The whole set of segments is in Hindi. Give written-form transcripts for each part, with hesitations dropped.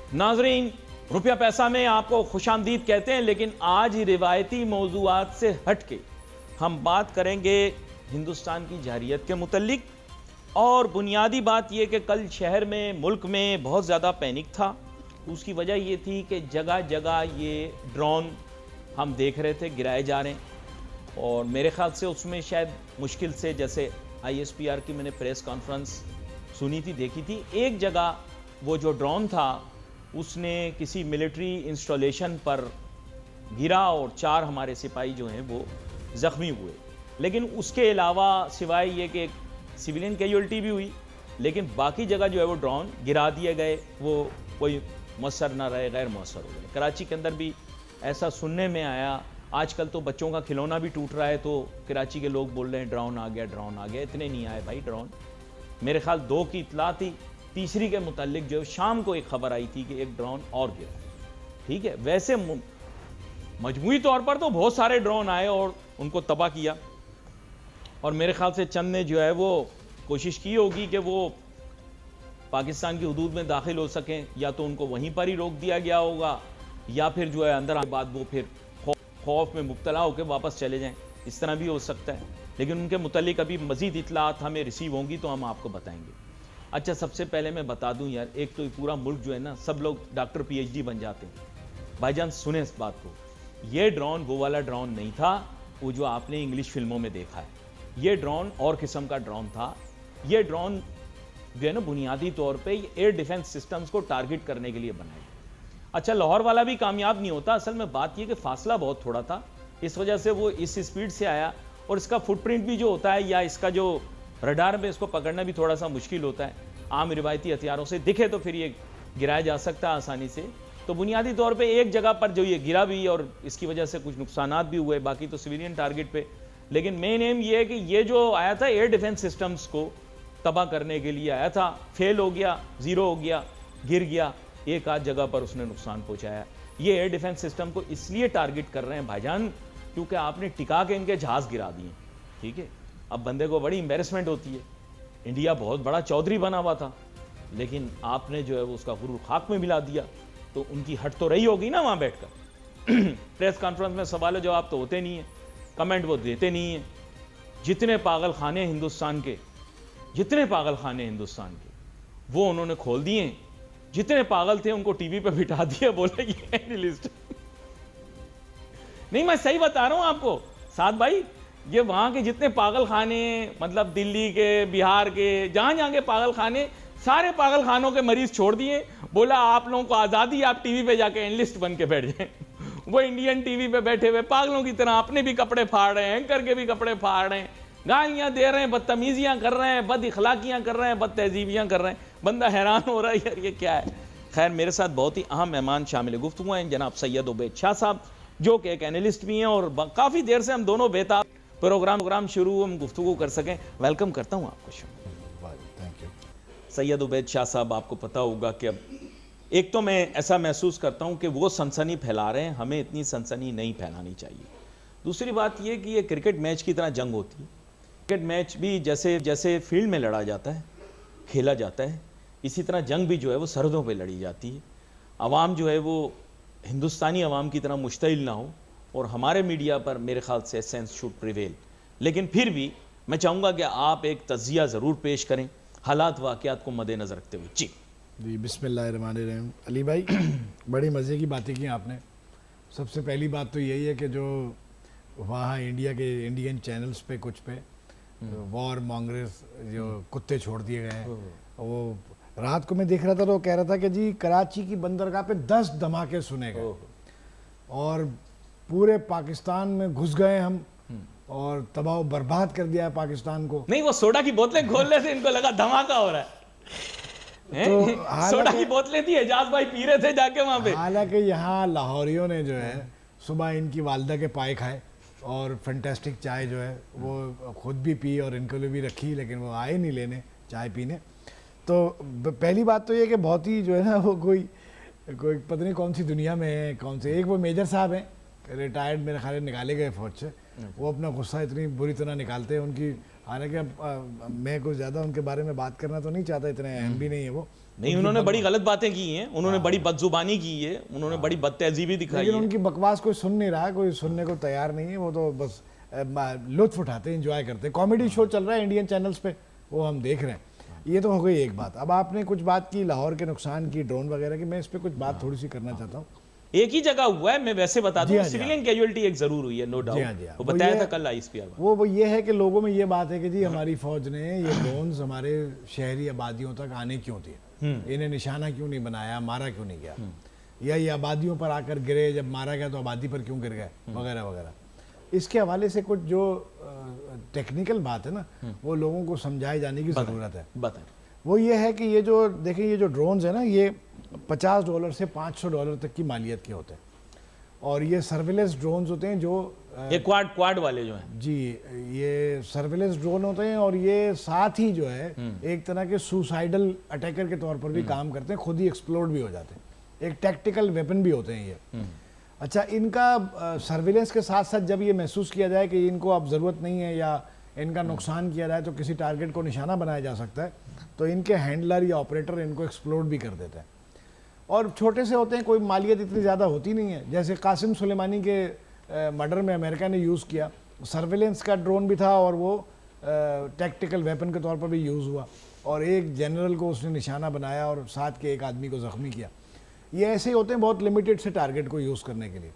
नाजरीन, रुपया पैसा में आपको खुशामदीद कहते हैं, लेकिन आज रिवायती मौजूआत से हटके हम बात करेंगे हिंदुस्तान की जारियत के मुतल्लिक। और बुनियादी बात यह कि कल शहर में, मुल्क में बहुत ज़्यादा पैनिक था। उसकी वजह ये थी कि जगह जगह ये ड्रोन हम देख रहे थे गिराए जा रहे हैं, और मेरे ख्याल से उसमें शायद मुश्किल से, जैसे ISPR की मैंने प्रेस कॉन्फ्रेंस सुनी थी, देखी थी, एक जगह वो जो ड्रोन था उसने किसी मिलिट्री इंस्टॉलेशन पर गिरा और 4 हमारे सिपाही जो हैं वो ज़ख्मी हुए। लेकिन उसके अलावा सिवाय ये कि एक सिविलियन कैजुअल्टी भी हुई, लेकिन बाकी जगह जो है वो ड्रोन गिरा दिए गए, वो कोई मौसर ना रहे, गैर मौसर हो गए। कराची के अंदर भी ऐसा सुनने में आया। आजकल तो बच्चों का खिलौना भी टूट रहा है, तो कराची के लोग बोल रहे हैं ड्रोन आ गया, ड्रोन आ गया। इतने नहीं आए भाई ड्रोन, मेरे ख्याल 2 की इतला थी। तीसरी के मुतालिक जो शाम को एक खबर आई थी कि एक ड्रोन और गिरा। ठीक है, वैसे मजमूई तौर पर तो बहुत सारे ड्रोन आए और उनको तबाह किया, और मेरे ख्याल से चंद ने जो है वो कोशिश की होगी कि वो पाकिस्तान की हुदूद में दाखिल हो सकें, या तो उनको वहीं पर ही रोक दिया गया होगा, या फिर जो है अंदर आने के बाद वो फिर खौफ में मुब्तला होकर वापस चले जाएं, इस तरह भी हो सकता है। लेकिन उनके मुतालिक अभी मज़ीद इतलात हमें रिसीव होंगी तो हम आपको बताएंगे। अच्छा, सबसे पहले मैं बता दूं यार, एक तो पूरा मुल्क जो है ना, सब लोग डॉक्टर PhD बन जाते हैं। भाईजान सुने इस बात को, ये ड्रोन वो वाला ड्रोन नहीं था वो जो आपने इंग्लिश फिल्मों में देखा है। ये ड्रोन और किस्म का ड्रोन था। ये ड्रोन जो है ना, बुनियादी तौर पे एयर डिफेंस सिस्टम्स को टारगेट करने के लिए बनाया। अच्छा, लाहौर वाला भी कामयाब नहीं होता। असल में बात यह कि फासला बहुत थोड़ा था, इस वजह से वो इस स्पीड से आया, और इसका फुटप्रिंट भी जो होता है, या इसका जो रडार में इसको पकड़ना भी थोड़ा सा मुश्किल होता है। आम रिवायती हथियारों से दिखे तो फिर ये गिराया जा सकता है आसानी से। तो बुनियादी तौर पे एक जगह पर जो ये गिरा भी, और इसकी वजह से कुछ नुकसानात भी हुए, बाकी तो सिविलियन टारगेट पे। लेकिन मेन एम ये है कि ये जो आया था एयर डिफेंस सिस्टम्स को तबाह करने के लिए आया था, फेल हो गया, ज़ीरो हो गया, गिर गया, एक आध जगह पर उसने नुकसान पहुंचाया। ये एयर डिफेंस सिस्टम को इसलिए टारगेट कर रहे हैं भाईजान क्योंकि आपने टिका के इनके जहाज़ गिरा दिए। ठीक है, अब बंदे को बड़ी एम्बेरसमेंट होती है। इंडिया बहुत बड़ा चौधरी बना हुआ था, लेकिन आपने जो है वो उसका गुरूर खाक में मिला दिया, तो उनकी हट तो रही होगी ना वहाँ बैठकर। प्रेस कॉन्फ्रेंस में सवाल जवाब तो होते नहीं है, कमेंट वो देते नहीं है। जितने पागल खाने हिंदुस्तान के, जितने पागल खाने हिंदुस्तान के, वो उन्होंने खोल दिए। जितने पागल थे उनको टीवी पे बिठा दिया, बोले ये एनालिस्ट। नहीं, मैं सही बता रहा हूं आपको साथ भाई, ये वहां के जितने पागल खाने, मतलब दिल्ली के, बिहार के, जहां जहां के पागल खाने, सारे पागल खानों के मरीज छोड़ दिए। बोला आप लोगों को आजादी, आप टीवी पे जाके एनालिस्ट बन के बैठ जाए। वो इंडियन टीवी पे बैठे हुए पागलों की तरह अपने भी कपड़े फाड़ रहे हैं, एंकर के भी कपड़े फाड़ रहे हैं, गालियां दे रहे हैं, बदतमीजियां कर रहे हैं, बद इखलाकियां कर रहे हैं, बद तहजीबियां कर रहे हैं। बंदा हैरान हो रहा है यार ये क्या है। खैर, मेरे साथ बहुत ही अहम मेहमान शामिल गुफ्तगू हैं, जनाब सैयद उबैद शाह साहब, जो कि एक एनालिस्ट भी हैं, और काफ़ी देर से हम दोनों बेताब प्रोग्राम शुरू हम गुफ्तगू कर सकें। वेलकम करता हूँ आपको। Thank you. सैयद उबैद शाह साहब, आपको पता होगा कि अब एक तो मैं ऐसा महसूस करता हूँ कि वो सनसनी फैला रहे हैं, हमें इतनी सनसनी नहीं फैलानी चाहिए। दूसरी बात यह कि ये क्रिकेट मैच की तरह जंग होती है। क्रिकेट मैच भी जैसे जैसे फील्ड में लड़ा जाता है, खेला जाता है, इसी तरह जंग भी जो है वो सरहदों पे लड़ी जाती है। आवाम जो है वो हिंदुस्तानी आवाम की तरह मुश्तइल ना हो, और हमारे मीडिया पर मेरे ख्याल से सेंस शुड प्रिवेल। लेकिन फिर भी मैं चाहूँगा कि आप एक तज़िया ज़रूर पेश करें हालात वाक़यात को मद्देनज़र रखते हुए। जी बिस्मिल्लाहिर्रहमानिर्रहीम। अली भाई, बड़ी मज़े की बातें की आपने। सबसे पहली बात तो यही है कि जो वहाँ इंडिया के इंडियन चैनल्स पे कुछ पे वॉर मॉन्गर्स जो कुत्ते छोड़ दिए गए हैं, वो रात को मैं देख रहा था तो कह रहा था कि जी कराची की बंदरगाह पे 10 धमाके सुने गए और पूरे पाकिस्तान में घुस गए हम और तबाह बर्बाद कर दिया है पाकिस्तान को। नहीं, वो सोडा की बोतलें खोलने से इनको लगा धमाका हो रहा है। तो सोडा की बोतलें थी, एजाज भाई पी रहे थे जाके वहां पे। हालांकि यहाँ लाहौरियों ने जो है सुबह इनकी वालदा के पाए खाए और फैंटास्टिक चाय जो है वो खुद भी पी और इनके लिए भी रखी, लेकिन वो आए नहीं लेने चाय पीने। तो पहली बात तो ये कि बहुत ही जो है ना वो कोई पता नहीं कौन सी दुनिया में है, कौन से। एक वो मेजर साहब हैं, रिटायर्ड मेरे ख्याल निकाले गए फौज से, वो अपना गुस्सा इतनी बुरी तरह निकालते हैं उनकी। हालांकि अब मैं कुछ ज़्यादा उनके बारे में बात करना तो नहीं चाहता, इतने अहम भी नहीं है वो, नहीं, उन्होंने बड़ी गलत बातें की हैं, उन्होंने बड़ी बदजुबानी की है, उन्होंने बड़ी बदतहजीबी दिखाई लेकिन है। उनकी बकवास कोई सुन नहीं रहा है, कोई सुनने को तैयार नहीं है, वो तो बस लुत्फ उठाते हैं, एंजॉय करते हैं। कॉमेडी शो चल रहा है इंडियन चैनल्स पे, वो हम देख रहे हैं। ये तो हो गई एक बात। अब आपने कुछ बात की लाहौर के नुकसान की, ड्रोन वगैरह की, मैं इस पर कुछ बात थोड़ी सी करना चाहता हूँ। एक ही जगह हुआ है, मैं वैसे बता दूं, हाँ, सिविलियन कैजुअलिटी एक जरूर हुई है, नो डाउट, वो बताया था कल आईएसपीआर। वो ये है कि लोगों में ये बात है कि जी हमारी फौज ने ये ड्रोन्स हमारे शहरी आबादियों तक आने क्यों दिए, इन्हें निशाना क्यों नहीं बनाया, मारा क्यों नहीं गया, या ये आबादियों पर आकर गिरे, जब मारा गया तो आबादी पर क्यों गिर गए, वगैरह वगैरह। इसके हवाले से कुछ जो टेक्निकल बात है ना, वो लोगों को समझाए जाने की ज़रूरत है। बताएं। वो ये है कि ये जो देखें, ये जो ड्रोन्स है ना, ये $50 से $500 तक की मालियत के होते हैं, और ये सर्विलेंस ड्रोन्स होते हैं जो ये क्वाड वाले जो हैं जी, ये सर्विलेंस ड्रोन होते हैं, और ये साथ ही जो है एक तरह के सुसाइडल अटैकर के तौर पर भी काम करते हैं, खुद ही एक्सप्लोड भी हो जाते हैं, एक टैक्टिकल वेपन भी होते हैं ये। अच्छा, इनका सर्विलेंस के साथ साथ जब ये महसूस किया जाए कि इनको अब ज़रूरत नहीं है या इनका नुकसान किया जाए तो किसी टारगेट को निशाना बनाया जा सकता है, तो इनके हैंडलर या ऑपरेटर इनको एक्सप्लोड भी कर देते हैं। और छोटे से होते हैं, कोई मालियत इतनी ज़्यादा होती नहीं है। जैसे कासिम सुलेमानी के मर्डर में अमेरिका ने यूज़ किया, सर्विलेंस का ड्रोन भी था और वो टैक्टिकल वेपन के तौर पर भी यूज़ हुआ, और एक जनरल को उसने निशाना बनाया और साथ के एक आदमी को ज़ख्मी किया। ये ऐसे ही होते हैं, बहुत लिमिटेड से टारगेट को यूज़ करने के लिए।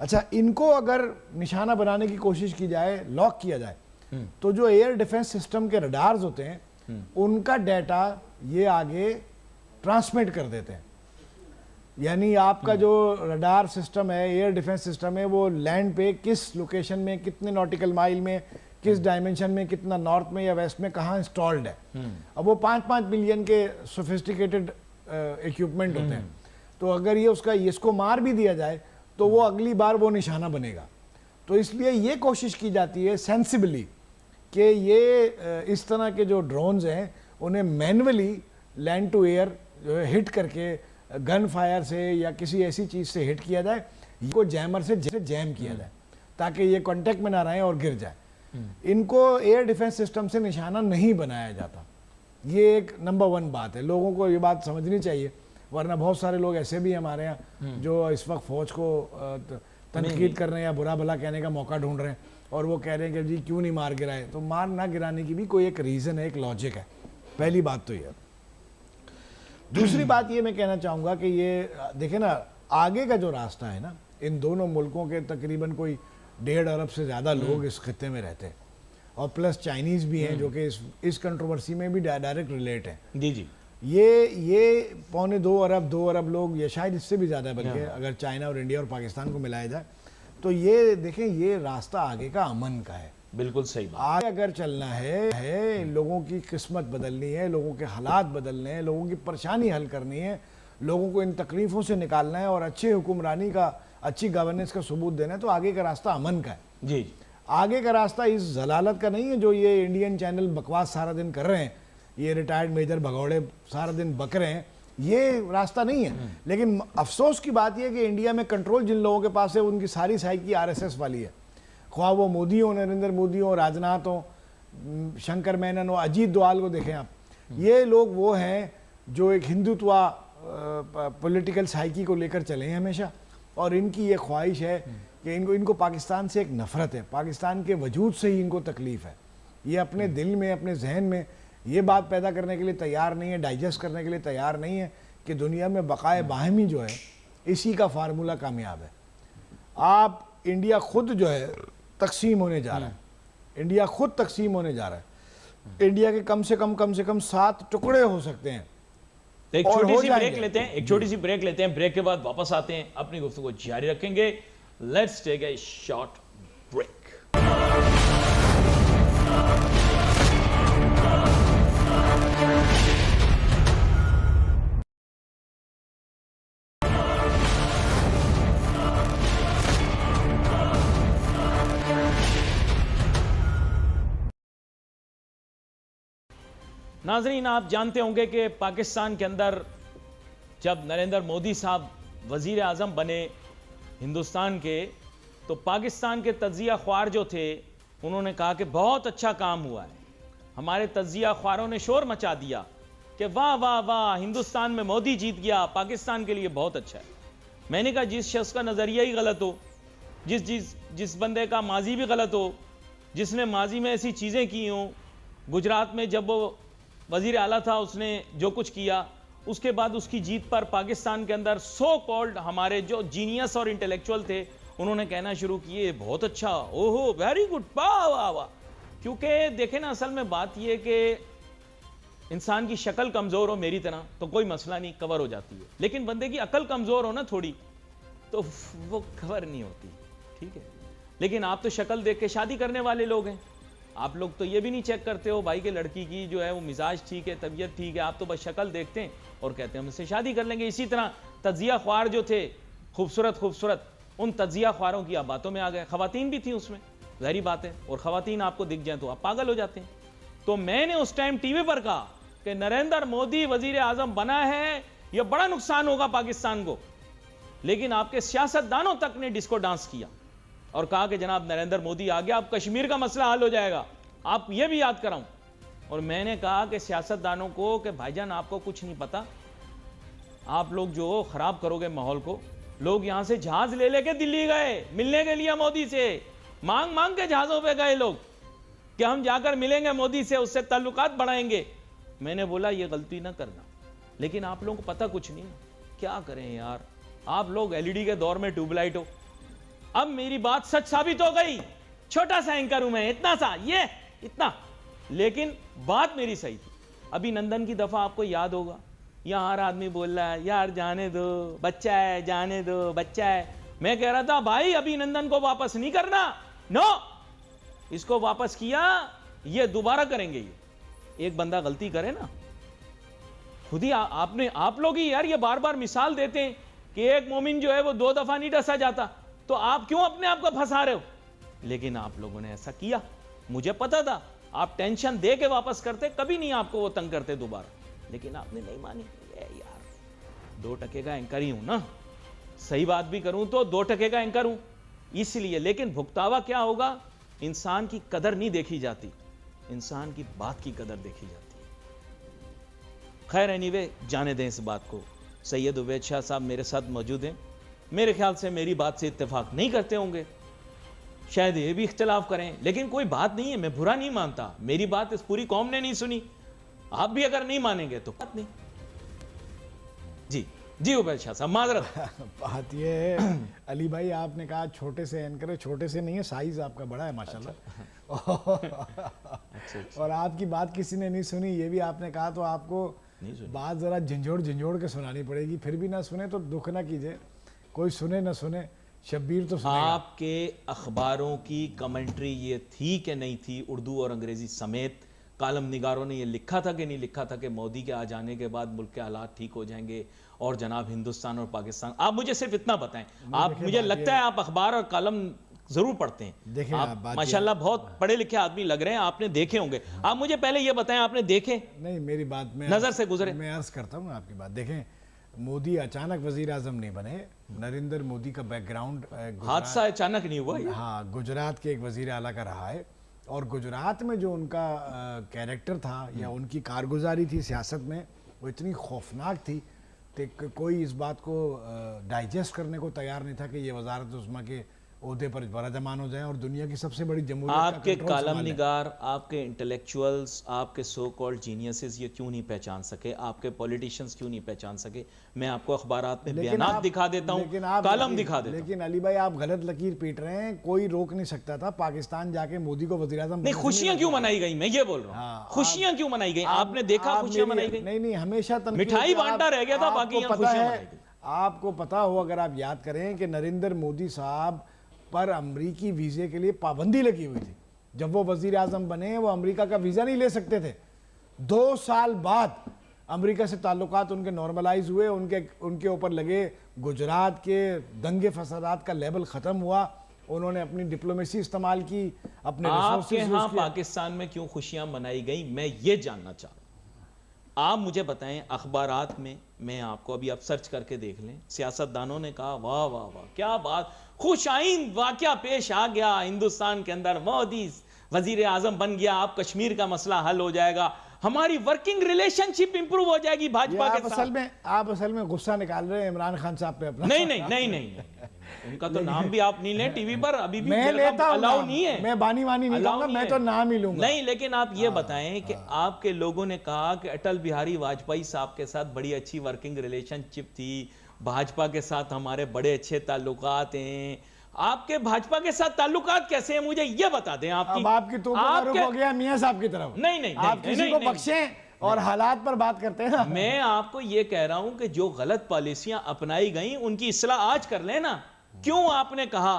अच्छा, इनको अगर निशाना बनाने की कोशिश की जाए, लॉक किया जाए, तो जो एयर डिफेंस सिस्टम के रडार्स होते हैं उनका डाटा ये आगे ट्रांसमिट कर देते हैं। यानी आपका जो रडार सिस्टम है, एयर डिफेंस सिस्टम है, वो लैंड पे किस लोकेशन में, कितने नॉटिकल माइल में, किस डायमेंशन में, कितना नॉर्थ में या वेस्ट में कहाँ इंस्टॉल्ड है। अब वो 5-5 बिलियन के सोफिस्टिकेटेड इक्विपमेंट होते हैं, तो अगर ये इसको मार भी दिया जाए तो वो अगली बार वो निशाना बनेगा। तो इसलिए ये कोशिश की जाती है सेंसिबली कि ये इस तरह के जो ड्रोन्स हैं उन्हें मैन्युअली लैंड टू एयर जो है हिट करके, गन फायर से या किसी ऐसी चीज़ से हिट किया जाए, इनको जैमर से जैम किया जाए ताकि ये कांटेक्ट में ना रहें और गिर जाए। इनको एयर डिफेंस सिस्टम से निशाना नहीं बनाया जाता। ये एक नंबर 1 बात है, लोगों को ये बात समझनी चाहिए, वरना बहुत सारे लोग ऐसे भी हमारे यहाँ जो इस वक्त फौज को तनकीद कर रहे हैं या बुरा भला कहने का मौका ढूंढ रहे हैं, और वो कह रहे हैं कि जी क्यों नहीं मार गिराए। तो मार ना गिराने की भी कोई एक रीज़न है, एक लॉजिक है। पहली बात तो ये। दूसरी बात ये मैं कहना चाहूँगा कि ये देखें ना, आगे का जो रास्ता है ना, इन दोनों मुल्कों के तकरीबन कोई 1.5 अरब से ज़्यादा लोग इस खित्ते में रहते हैं, और प्लस चाइनीज़ भी हैं जो कि इस कंट्रोवर्सी में भी डायरेक्ट रिलेट हैं। जी जी, ये 2.25 अरब लोग, या शायद इससे भी ज़्यादा, बल्कि अगर चाइना और इंडिया और पाकिस्तान को मिलाया जाए तो ये देखें, ये रास्ता आगे का अमन का है। बिल्कुल सही बात। आगे अगर चलना है, लोगों की किस्मत बदलनी है, लोगों के हालात बदलने हैं, लोगों की परेशानी हल करनी है, लोगों को इन तकलीफ़ों से निकालना है और अच्छी हुक्मरानी का, अच्छी गवर्नेंस का सबूत देना है, तो आगे का रास्ता अमन का है। जी, आगे का रास्ता इस जलालत का नहीं है जो ये इंडियन चैनल बकवास सारा दिन कर रहे हैं, ये रिटायर्ड मेजर भगौड़े सारा दिन बक रहे हैं, ये रास्ता नहीं है। लेकिन अफसोस की बात यह है कि इंडिया में कंट्रोल जिन लोगों के पास है, उनकी सारी साइकी आरएसएस वाली है। ख्वाह वो मोदी हो, नरेंद्र मोदी हो, राजनाथ हो, शंकर मेनन हो, अजीत दोवाल को देखें आप, ये लोग वो हैं जो एक हिंदुत्वा पॉलिटिकल साइकी को लेकर चले हैं हमेशा, और इनकी ये ख्वाहिश है कि इनको पाकिस्तान से एक नफ़रत है, पाकिस्तान के वजूद से ही इनको तकलीफ़ है। ये अपने दिल में, अपने जहन में ये बात पैदा करने के लिए तैयार नहीं है, डाइजेस्ट करने के लिए तैयार नहीं है कि दुनिया में बकाए बाहमी जो है, इसी का फार्मूला कामयाब है। आप इंडिया खुद जो है तकसीम होने जा रहा है, इंडिया खुद तकसीम होने जा रहा है। इंडिया के कम से कम 7 टुकड़े हो सकते हैं। एक छोटी सी ब्रेक लेते हैं, एक छोटी सी ब्रेक लेते हैं, ब्रेक के बाद वापस आते हैं, अपनी गुफ्तगू जारी रखेंगे। Let's take a short break. नाजरीन, आप जानते होंगे कि पाकिस्तान के अंदर जब नरेंद्र मोदी साहब वजीर आज़म बने हिंदुस्तान के, तो पाकिस्तान के तज्जिया ख्वार जो थे उन्होंने कहा कि बहुत अच्छा काम हुआ है, हमारे तज्जिया ख्वारों ने शोर मचा दिया कि वाह वाह वाह हिंदुस्तान में मोदी जीत गया, पाकिस्तान के लिए बहुत अच्छा है। मैंने कहा जिस शख्स का नजरिया ही गलत हो, जिस बंदे का माजी भी गलत हो, जिसने माजी में ऐसी चीजें की हों, गुजरात में जब वो वजीर आला था उसने जो कुछ किया, उसके बाद उसकी जीत पर पाकिस्तान के अंदर सो कॉल्ड हमारे जो जीनियस और इंटेलेक्चुअल थे उन्होंने कहना शुरू किए बहुत अच्छा, ओहो वेरी गुड, वाह वाह वाह। क्योंकि देखें ना, असल में बात यह कि इंसान की शक्ल कमजोर हो मेरी तरह तो कोई मसला नहीं, कवर हो जाती है, लेकिन बंदे की अकल कमजोर हो ना थोड़ी तो वो कवर नहीं होती, ठीक है। लेकिन आप तो शक्ल देख के शादी करने वाले लोग हैं, आप लोग तो ये भी नहीं चेक करते हो भाई के लड़की की जो है वो मिजाज ठीक है, तबीयत ठीक है, आप तो बस शक्ल देखते हैं और कहते हैं हम इससे शादी कर लेंगे। इसी तरह तजिया ख्वार जो थे खूबसूरत खूबसूरत, उन तजिया ख्वारों की आप बातों में आ गए, खवातीन भी थी उसमें, जाहिर बात है, और खवातीन आपको दिख जाए तो आप पागल हो जाते हैं। तो मैंने उस टाइम टीवी पर कहा कि नरेंद्र मोदी वजीर आजम बना है, यह बड़ा नुकसान होगा पाकिस्तान को, लेकिन आपके सियासतदानों तक ने डिस्को डांस किया और कहा कि जनाब नरेंद्र मोदी आ गया, अब कश्मीर का मसला हल हो जाएगा, आप ये भी याद कराऊं। और मैंने कहा कि सियासतदानों को कि भाईजान आपको कुछ नहीं पता, आप लोग जो खराब करोगे माहौल को। लोग यहां से जहाज ले लेके दिल्ली गए मिलने के लिए मोदी से, मांग मांग के जहाजों पे गए लोग कि हम जाकर मिलेंगे मोदी से, उससे ताल्लुकात बढ़ाएंगे। मैंने बोला ये गलती ना करना, लेकिन आप लोगों को पता कुछ नहीं, क्या करें यार, आप लोग एलईडी के दौर में ट्यूबलाइट हो। अब मेरी बात सच साबित हो गई, छोटा सा एंकर हूं मैं, इतना सा, ये इतना, लेकिन बात मेरी सही थी। अभिनंदन की दफा आपको याद होगा, यहां हर आदमी बोल रहा है यार जाने दो, बच्चा है, जाने दो, बच्चा है। मैं कह रहा था भाई अभिनंदन को वापस नहीं करना, नो, इसको वापस किया ये दोबारा करेंगे। ये एक बंदा गलती करे ना, खुद ही आप लोग ही यार ये बार बार मिसाल देते हैं कि एक मोमिन जो है वो 2 दफा नहीं डसा जाता, तो आप क्यों अपने आप को फंसा रहे हो। लेकिन आप लोगों ने ऐसा किया, मुझे पता था आप टेंशन दे के वापस करते, कभी नहीं आपको वो तंग करते दोबारा, लेकिन आपने नहीं मानी। यार 2 टके का एंकर ही हूं ना, सही बात भी करूं तो 2 टके का एंकर हूं इसलिए, लेकिन भुगतावा क्या होगा, इंसान की कदर नहीं देखी जाती, इंसान की बात की कदर देखी जाती है। खैर एनीवे, जाने दें इस बात को। सैयद उबैद शाह साहब मेरे साथ मौजूद हैं, मेरे ख्याल से मेरी बात से इत्तेफाक नहीं करते होंगे, शायद ये भी इख्तिलाफ करें, लेकिन कोई बात नहीं है, मैं बुरा नहीं मानता, मेरी बात इस पूरी कौम ने नहीं सुनी, आप भी अगर नहीं मानेंगे तो बात नहीं। जी जी उबैद शाह साहब माजरत। बात ये है अली भाई, आपने कहा छोटे से एंकर है, छोटे से नहीं है, साइज आपका बड़ा है माशाल्लाह। अच्छा। और आपकी बात किसी ने नहीं सुनी, ये भी आपने कहा, तो आपको बात जरा झंझोड़ के सुनानी पड़ेगी, फिर भी ना सुने तो दुख ना कीजिए, कोई सुने ना सुने, शब्बीर तो सुनेगा। आपके अखबारों की कमेंट्री ये थी कि नहीं थी, उर्दू और अंग्रेजी समेत, कालम निगारों ने ये लिखा था कि नहीं लिखा था कि मोदी के आ जाने के बाद मुल्क के हालात ठीक हो जाएंगे और जनाब हिंदुस्तान और पाकिस्तान। आप मुझे सिर्फ इतना बताएं, आप, मुझे लगता है आप अखबार और कालम जरूर पढ़ते हैं, देखिए आप माशाल्लाह बहुत पढ़े लिखे आदमी लग रहे हैं, आपने देखे होंगे। आप मुझे पहले ये बताएं, आपने देखे? नहीं, मेरी बात में नजर से गुजरे, मैं अर्ज करता हूँ आपकी बात। देखें, मोदी अचानक वजीर आजम नहीं बने, नरेंद्र मोदी का बैकग्राउंड हादसा अचानक नहीं हुआ। हाँ, गुजरात के एक वजीर आला का रहा है, और गुजरात में जो उनका कैरेक्टर था या उनकी कारगुजारी थी सियासत में, वो इतनी खौफनाक थी कि कोई इस बात को डाइजेस्ट करने को तैयार नहीं था कि ये वजारत उस्मा के ओहदे पर बराजमान हो जाए और दुनिया की सबसे बड़ी जमहूरियत का आपके कंट्रोल कालम संभाले। निगार, आपके इंटेलेक्चुअल्स, आपके सो कॉल्ड जीनियसेस ये क्यों नहीं पहचान सके, आपके पॉलिटिशियंस क्यों नहीं पहचान सके? मैं आपको अखबारात में बयानात दिखा देता हूँ, कालम दिखा देता हूँ। लेकिन अली भाई, आप गलत लकीर पीट रहे हैं, कोई रोक नहीं सकता था पाकिस्तान जाके मोदी को वज़ीर आज़म। नहीं, खुशियां क्यों मनाई गई, मैं ये बोल रहा हूँ, खुशियां क्यों मनाई गई? आपने देखा खुशियां मनाई गई? नहीं, हमेशा मिठाई बांटा रह गया था, बाकी खुशियां मनाई गई। आपको पता हो, अगर आप याद करें कि नरेंद्र मोदी साहब पर अमरीकी वीज़े के लिए पाबंदी लगी हुई थी, जब वो वज़ीर आज़म बने वो अमेरिका का वीज़ा नहीं ले सकते थे। 2 साल बाद अमेरिका से ताल्लुकात उनके नॉर्मलाइज हुए, उनके ऊपर लगे गुजरात के दंगे फसादात का लेवल ख़त्म हुआ, उन्होंने अपनी डिप्लोमेसी इस्तेमाल की, अपने आपके यहाँ पाकिस्तान में क्यों खुशियां मनाई गई, मैं ये जानना चाह रहा हूँ। आप मुझे बताएं, अखबारात में, मैं आपको अभी आप सर्च करके देख लें, सियासतदानों ने कहा वाह वाह वाह क्या बात, खुशाइन वाकया पेश आ गया हिंदुस्तान के अंदर, मोदी वजीर आजम बन गया, अब कश्मीर का मसला हल हो जाएगा, हमारी वर्किंग रिलेशनशिप इंप्रूव हो जाएगी भाजपा के साथ। आप असल में गुस्सा निकाल रहे हैं इमरान खान साहब पे अपना। नहीं, उनका तो नाम भी आप नहीं लें टीवी पर, अभी भी मैं लेता हूं, अलाउ नहीं है, मैं बानी नहीं कहूंगा, मैं तो नाम ही लूंगा। नहीं, लेकिन आप ये बताएं कि आपके लोगों ने कहा कि अटल बिहारी वाजपेयी साहब के साथ बड़ी अच्छी वर्किंग रिलेशनशिप थी, भाजपा के साथ हमारे बड़े अच्छे ताल्लुकात हैं। आपके भाजपा के साथ ताल्लुकात कैसे हैं, मुझे ये बता दें। आपकी तो हो गया मियां साहब की तरफ। नहीं, आप किसी को बख्शें और हालात पर बात करते हैं ना। मैं आपको ये कह रहा हूं कि जो गलत पॉलिसियां अपनाई गई उनकी इस्लाह आज कर लेना। क्यों आपने कहा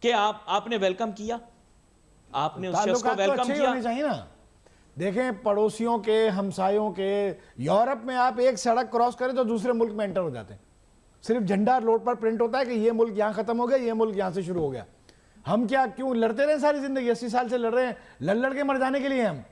कि आपने वेलकम किया, आपने उस शख्स को वेलकम किया चाहिए ना। देखें, पड़ोसियों के, हमसायों के, यूरोप में आप एक सड़क क्रॉस करें तो दूसरे मुल्क में एंटर हो जाते हैं। सिर्फ झंडा रोड पर प्रिंट होता है कि ये मुल्क यहां खत्म हो गया, ये मुल्क यहां से शुरू हो गया। हम क्या क्यों लड़ते रहे सारी जिंदगी? 80 साल से लड़ रहे हैं, लड़ के मर जाने के लिए हम।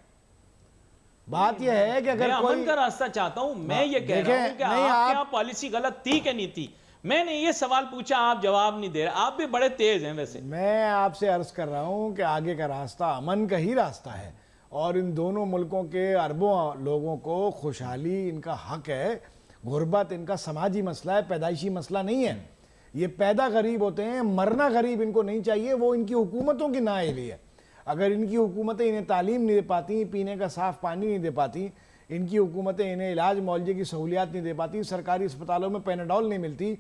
बात यह है कि अगर कोई अमन का रास्ता चाहता हूं, मैं ये कह रहा हूं कि आपकी यहाँ पॉलिसी गलत थी कि नहीं थी। मैंने ये सवाल पूछा, आप जवाब नहीं दे रहे। आप भी बड़े तेज हैं वैसे। मैं आपसे अर्ज कर रहा हूं कि आगे का रास्ता अमन का ही रास्ता है और इन दोनों मुल्कों के अरबों लोगों को खुशहाली इनका हक है। गुर्बत इनका समाजी मसला है, पैदाइशी मसला नहीं है। ये पैदा गरीब होते हैं, मरना गरीब इनको नहीं चाहिए। वो इनकी हुकूमतों की नाअहली है। अगर इनकी हुकूमतें इन्हें तालीम नहीं दे पाती, पीने का साफ पानी नहीं दे पाती, इनकी हुकूमतें इन्हें इलाज मुआवजे की सहूलियात नहीं दे पाती, सरकारी अस्पतालों में पैनाडोल नहीं मिलती,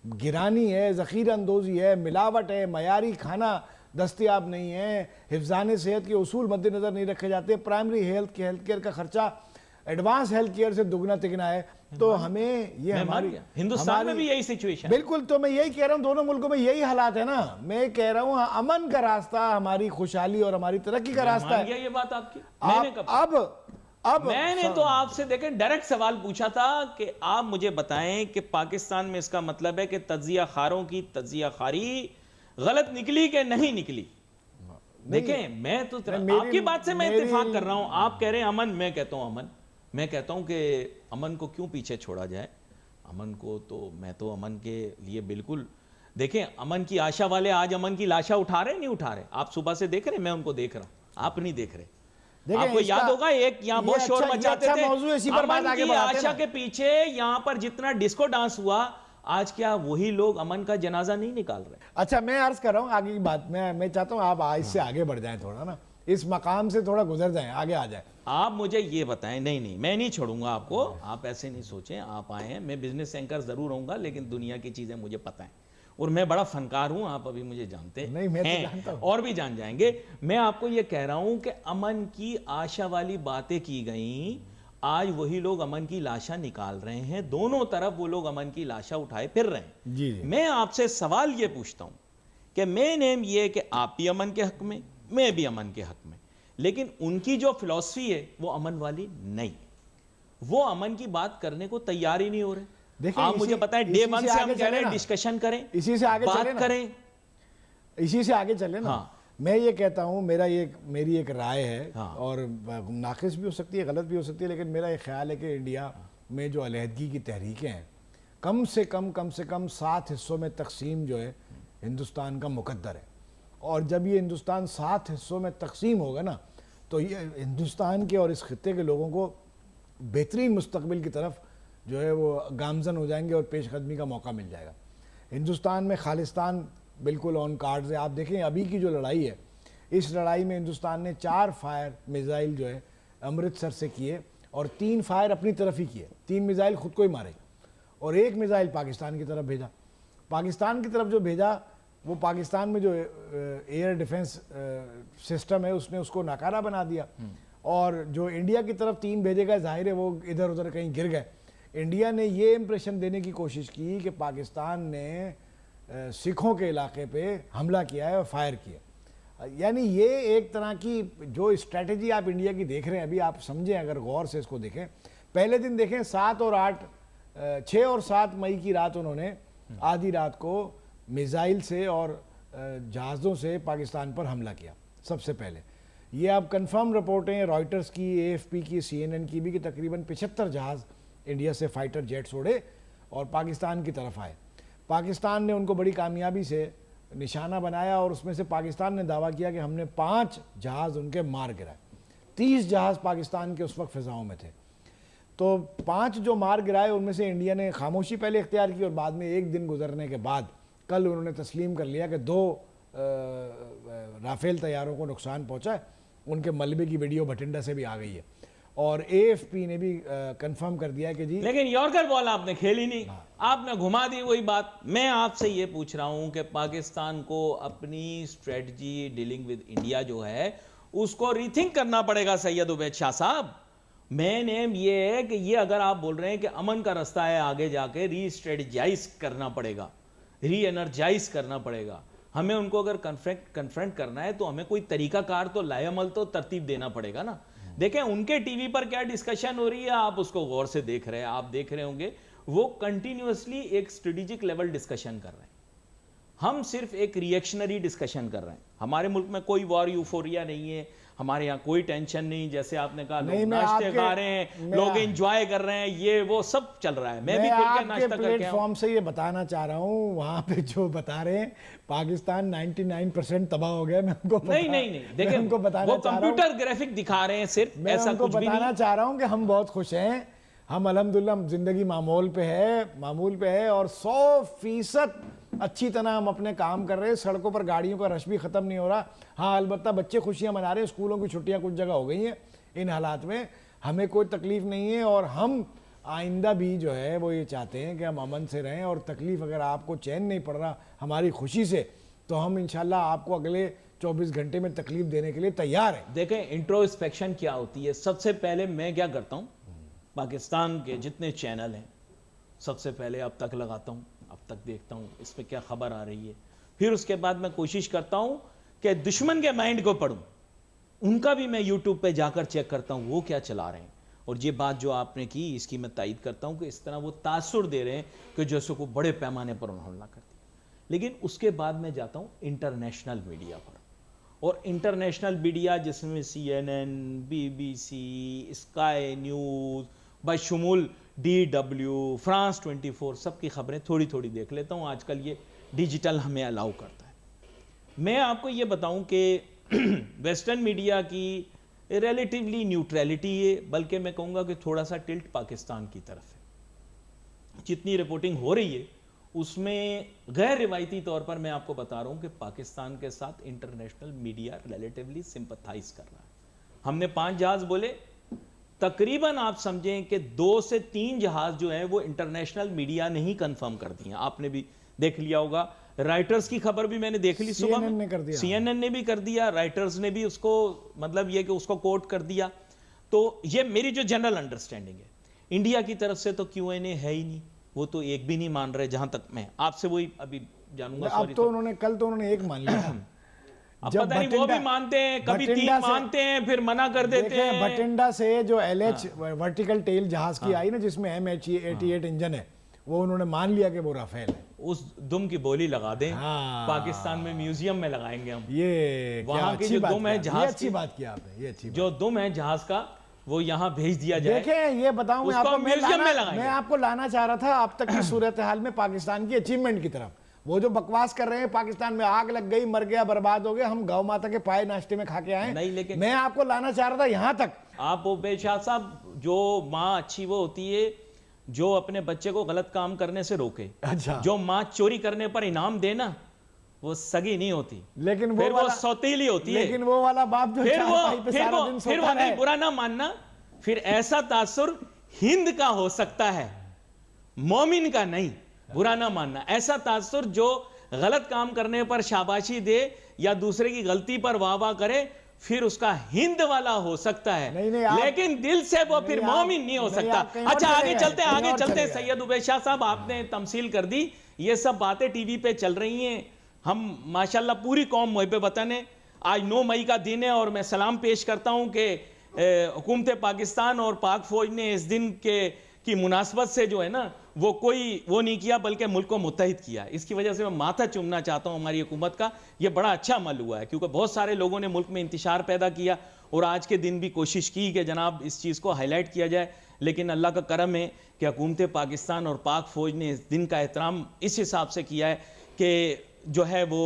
गिरानी है, ज़ख़ीरा अंदोज़ी है, मिलावट है, मयारी खाना दस्तियाब नहीं है, हिफ्ज़ान सेहत के उसूल मद्देनज़र नहीं रखे जाते, प्राइमरी हेल्थ केयर का खर्चा एडवांस हेल्थ केयर से दुगना तिगना है। तो हमें ये हमारी हिंदुस्तान में भी यही सिचुएशन। बिल्कुल, तो मैं यही कह रहा हूँ, दोनों मुल्कों में यही हालात है ना। मैं कह रहा हूँ अमन का रास्ता हमारी खुशहाली और हमारी तरक्की का रास्ता है। ये बात आपकी अब मैंने तो आपसे देखें डायरेक्ट सवाल पूछा था कि आप मुझे बताएं कि पाकिस्तान में इसका मतलब है कि तज्जिया खारों की तज्जिया खारी गलत निकली कि नहीं निकली। देखें, मैं तो आपकी बात से मैं इत्तेफाक कर रहा हूं। आप कह रहे हैं अमन, मैं कहता हूं अमन। मैं कहता हूं कि अमन को क्यों पीछे छोड़ा जाए। अमन को तो मैं तो अमन के लिए बिल्कुल, देखें, अमन की आशा वाले आज अमन की लाशा उठा रहे नहीं उठा रहे। आप सुबह से देख रहे, मैं उनको देख रहा हूं, आप नहीं देख रहे। आपको याद होगा एक यहाँ बहुत शोर मचाते थे अमन की आशा के पीछे, यहाँ पर जितना डिस्को डांस हुआ, आज क्या वही लोग अमन का जनाजा नहीं निकाल रहे। अच्छा, मैं अर्ज कर रहा हूँ आगे की बात। मैं चाहता हूँ आप इससे आगे बढ़ जाएं, थोड़ा ना इस मकाम से थोड़ा गुजर जाएं, आगे आ जाएं। आप मुझे ये बताएं। नहीं, मैं नहीं छोड़ूंगा आपको, आप ऐसे नहीं सोचें। आप आए हैं, मैं बिजनेस एंकर जरूर होऊंगा, लेकिन दुनिया की चीजें मुझे पता है और मैं बड़ा फनकार हूं। आप अभी मुझे जानते हैं, नहीं, मैं तो जानता हूं, और भी जान जाएंगे। मैं आपको ये कह रहा हूं कि अमन की आशा वाली बातें की गई, आज वही लोग अमन की लाशा निकाल रहे हैं। दोनों तरफ वो लोग अमन की लाशा उठाए फिर रहे हैं। जी। मैं आपसे सवाल ये पूछता हूं कि मेन एम ये कि आप भी अमन के हक में, मैं भी अमन के हक में, लेकिन उनकी जो फिलॉसफी है वो अमन वाली नहीं। वो अमन की बात करने को तैयार ही नहीं हो रहे। आप मुझे बताएं, डे वन से हम कह रहे हैं डिस्कशन करें, इसी से आगे बात करें, इसी से आगे चले ना। हाँ। मैं ये कहता हूं, मेरी एक राय है, हाँ। और नाकिस भी हो सकती है, गलत भी हो सकती है, लेकिन मेरा ये ख्याल है कि इंडिया में जो अलहदगी की तहरीकें हैं, कम से कम 7 हिस्सों में तकसीम जो है हिंदुस्तान का मुकद्दर है। और जब ये हिंदुस्तान 7 हिस्सों में तकसीम होगा ना, तो ये हिंदुस्तान के और इस खित्ते के लोगों को बेहतरीन मुस्तकबिल की तरफ जो है वो गामजन हो जाएंगे और पेशकदमी का मौका मिल जाएगा। हिंदुस्तान में खालिस्तान बिल्कुल ऑन कार्ड्स है। आप देखें अभी की जो लड़ाई है, इस लड़ाई में हिंदुस्तान ने 4 फायर मिसाइल जो है अमृतसर से किए और 3 फायर अपनी तरफ ही किए। 3 मिसाइल खुद को ही मारे और 1 मिसाइल पाकिस्तान की तरफ भेजा। पाकिस्तान की तरफ जो भेजा, वो पाकिस्तान में जो एयर डिफेंस सिस्टम है उसने उसको नाकारा बना दिया। और जो इंडिया की तरफ 3 भेजेगा, जाहिर है वो इधर उधर कहीं गिर गए। इंडिया ने ये इम्प्रेशन देने की कोशिश की कि पाकिस्तान ने सिखों के इलाके पे हमला किया है और फायर किया। यानी ये एक तरह की जो स्ट्रेटजी आप इंडिया की देख रहे हैं, अभी आप समझें, अगर गौर से इसको देखें। पहले दिन देखें 6 और 7 मई की रात उन्होंने आधी रात को मिसाइल से और जहाज़ों से पाकिस्तान पर हमला किया। सबसे पहले ये अब कंफर्म रिपोर्टें रॉयटर्स की, AFP की, CNN की भी कि तकरीबन 75 जहाज़ इंडिया से फाइटर जेट्स उड़े और पाकिस्तान की तरफ आए। पाकिस्तान ने उनको बड़ी कामयाबी से निशाना बनाया और उसमें से पाकिस्तान ने दावा किया कि हमने 5 जहाज़ उनके मार गिराए। 30 जहाज़ पाकिस्तान के उस वक्त फ़िज़ाओं में थे। तो 5 जो मार गिराए उनमें से इंडिया ने खामोशी पहले इख्तियार की और बाद में एक दिन गुजरने के बाद कल उन्होंने तस्लीम कर लिया कि 2 राफेल तैयारों को नुकसान पहुंचा है। उनके मलबे की वीडियो भटिंडा से भी आ गई है और AFP ने भी कंफर्म कर दिया है कि जी, लेकिन यॉर्कर बॉल आपने खेली नहीं। आपने घुमा दी वही बात। मैं आपसे ये पूछ रहा हूं कि पाकिस्तान को अपनी स्ट्रेटजी डीलिंग विद इंडिया जो है उसको रीथिंक करना पड़ेगा सैयद उबैद शाह साहब। मेन एम ये है कि ये अगर आप बोल रहे हैं कि अमन का रास्ता है, आगे जाके री स्ट्रेटजाइज करना पड़ेगा, री एनर्जाइज करना पड़ेगा। हमें उनको अगर कन्फ्रंट करना है तो हमें कोई तरीकाकार तो लाएमल तो तरतीब देना पड़ेगा ना। देखें उनके टीवी पर क्या डिस्कशन हो रही है, आप उसको गौर से देख रहे हैं, आप देख रहे होंगे वो कंटिन्यूअसली एक स्ट्रेटेजिक लेवल डिस्कशन कर रहे हैं। हम सिर्फ एक रिएक्शनरी डिस्कशन कर रहे हैं। हमारे मुल्क में कोई वॉर यूफोरिया नहीं है, हमारे यहाँ कोई टेंशन नहीं। जैसे आपने कहा लोग नाश्ते खा रहे हैं, लोग एंजॉय कर रहे हैं, ये वो सब चल रहा है। मैं भी खुल के नाश्ता करके प्लेटफॉर्म से ये बताना चाह रहा हूँ, वहाँ पे जो बता रहे हैं पाकिस्तान 99% तबाह हो गया। मैं उनको नहीं देखिए उनको बताना वो कंप्यूटर ग्राफिक दिखा रहे हैं सिर्फ, ऐसा कुछ भी नहीं। बताना चाह रहा हूँ कि हम बहुत खुश हैं, हम अल्हम्दुलिल्लाह जिंदगी मामूल पे है और 100% अच्छी तरह हम अपने काम कर रहे हैं। सड़कों पर गाड़ियों का रश भी ख़त्म नहीं हो रहा। हाँ अलबत्ता बच्चे खुशियाँ मना रहे हैं, स्कूलों की छुट्टियाँ कुछ जगह हो गई हैं। इन हालात में हमें कोई तकलीफ़ नहीं है और हम आइंदा भी जो है वो ये चाहते हैं कि हम अमन से रहें। और तकलीफ़ अगर आपको चैन नहीं पड़ रहा हमारी खुशी से तो हम इंशाल्लाह आपको अगले 24 घंटे में तकलीफ़ देने के लिए तैयार हैं। देखें इंट्रोस्पेक्शन क्या होती है। सबसे पहले मैं क्या करता हूँ, पाकिस्तान के जितने चैनल हैं सबसे पहले अब तक लगाता हूँ, अब तक देखता हूँ इस पर क्या खबर आ रही है। फिर उसके बाद मैं कोशिश करता हूँ कि दुश्मन के माइंड को पढ़ूँ, उनका भी मैं यूट्यूब पे जाकर चेक करता हूँ वो क्या चला रहे हैं। और ये बात जो आपने की इसकी मैं तायद करता हूँ कि इस तरह वो तासुर दे रहे हैं कि जैसे को बड़े पैमाने पर उन्होंने हमला कर दिया। लेकिन उसके बाद मैं जाता हूँ इंटरनेशनल मीडिया पर, और इंटरनेशनल मीडिया जिसमें CNN, BBC, स्काई न्यूज़, बशमूल DW, फ्रांस 24, सबकी खबरें थोड़ी थोड़ी देख लेता हूँ। आजकल ये डिजिटल हमें अलाउ करता है। मैं आपको ये बताऊँ कि वेस्टर्न मीडिया की रिलेटिवली न्यूट्रलिटी है, बल्कि मैं कहूँगा कि थोड़ा सा टिल्ट पाकिस्तान की तरफ है। जितनी रिपोर्टिंग हो रही है उसमें गैर रिवायती तौर पर मैं आपको बता रहा हूँ कि पाकिस्तान के साथ इंटरनेशनल मीडिया रिलेटिवली सिंपथाइज कर रहा है। हमने 5 जहाज बोले, तकरीबन आप समझें कि 2 से 3 जहाज जो है वो इंटरनेशनल मीडिया ने ही कंफर्म कर दिए। आपने भी देख लिया होगा, राइटर्स की खबर भी मैंने देख ली सुबह में, CNN ने भी कर दिया, राइटर्स ने भी उसको मतलब ये कि उसको कोट कर दिया। तो ये मेरी जो जनरल अंडरस्टैंडिंग है। इंडिया की तरफ से तो Q&A है ही नहीं, वो तो एक भी नहीं मान रहे। जहां तक मैं आपसे वही अभी जानूंगा। अब तो उन्होंने कल तो उन्होंने एक मान लिया। अब पता नहीं वो भी मानते हैं, कभी 3 मानते हैं फिर मना कर देते हैं। भटिंडा से जो LH वर्टिकल टेल जहाज की आई ना जिसमें MH88 इंजन है, वो उन्होंने मान लिया कि वो राफेल है। उस दुम की बोली लगा दें। पाकिस्तान में म्यूजियम में लगाएंगे हम। ये वहां की जो दुम है जहाज, अच्छी बात की आपने, ये अच्छी जो दुम है जहाज का वो यहाँ भेज दिया जाए। देखें ये बताऊं मैं आपको लाना चाह रहा था अब तक की सूरत हाल में पाकिस्तान की अचीवमेंट की तरफ। वो जो बकवास कर रहे हैं पाकिस्तान में आग लग गई, मर गया, बर्बाद हो गया, हम गौ माता के पाए नाश्ते में खा के आए नहीं, लेकिन मैं आपको लाना चाह रहा था यहाँ तक। आप उबैद शाह साहब, जो माँ अच्छी वो होती है जो अपने बच्चे को गलत काम करने से रोके। अच्छा, जो माँ चोरी करने पर इनाम देना वो सगी नहीं होती, लेकिन फिर वो सौतीली होती है। लेकिन वो वाला बाप जो फिर वो नहीं, बुरा ना मानना, फिर ऐसा तासुर हिंद का हो सकता है, मोमिन का नहीं। बुरा ना मानना, ऐसा तासुर जो गलत काम करने पर शाबाशी दे या दूसरे की गलती पर वाह वाह करे, फिर उसका हिंद वाला हो सकता है। लेकिन दिल से वो फिर मोमिन नहीं हो सकता। अच्छा आगे चलते सैयद उबैद शाह साहब, आपने तमसील कर दी। ये सब बातें टीवी पे चल रही हैं। हम माशाल्लाह पूरी कौम मुहिब वतन है। आज 9 मई का दिन है और मैं सलाम पेश करता हूं कि हुकूमत पाकिस्तान और पाक फौज ने इस दिन की मुनासबत से जो है ना वो कोई वो नहीं किया, बल्कि मुल्क को मुत्तहिद किया। इसकी वजह से मैं माथा चूमना चाहता हूं हमारी हुकूमत का। ये बड़ा अच्छा अमल हुआ है, क्योंकि बहुत सारे लोगों ने मुल्क में इंतशार पैदा किया और आज के दिन भी कोशिश की कि जनाब इस चीज़ को हाईलाइट किया जाए। लेकिन अल्लाह का करम है कि हुकूमत पाकिस्तान और पाक फौज ने इस दिन का एहतराम इस हिसाब से किया है कि जो है वो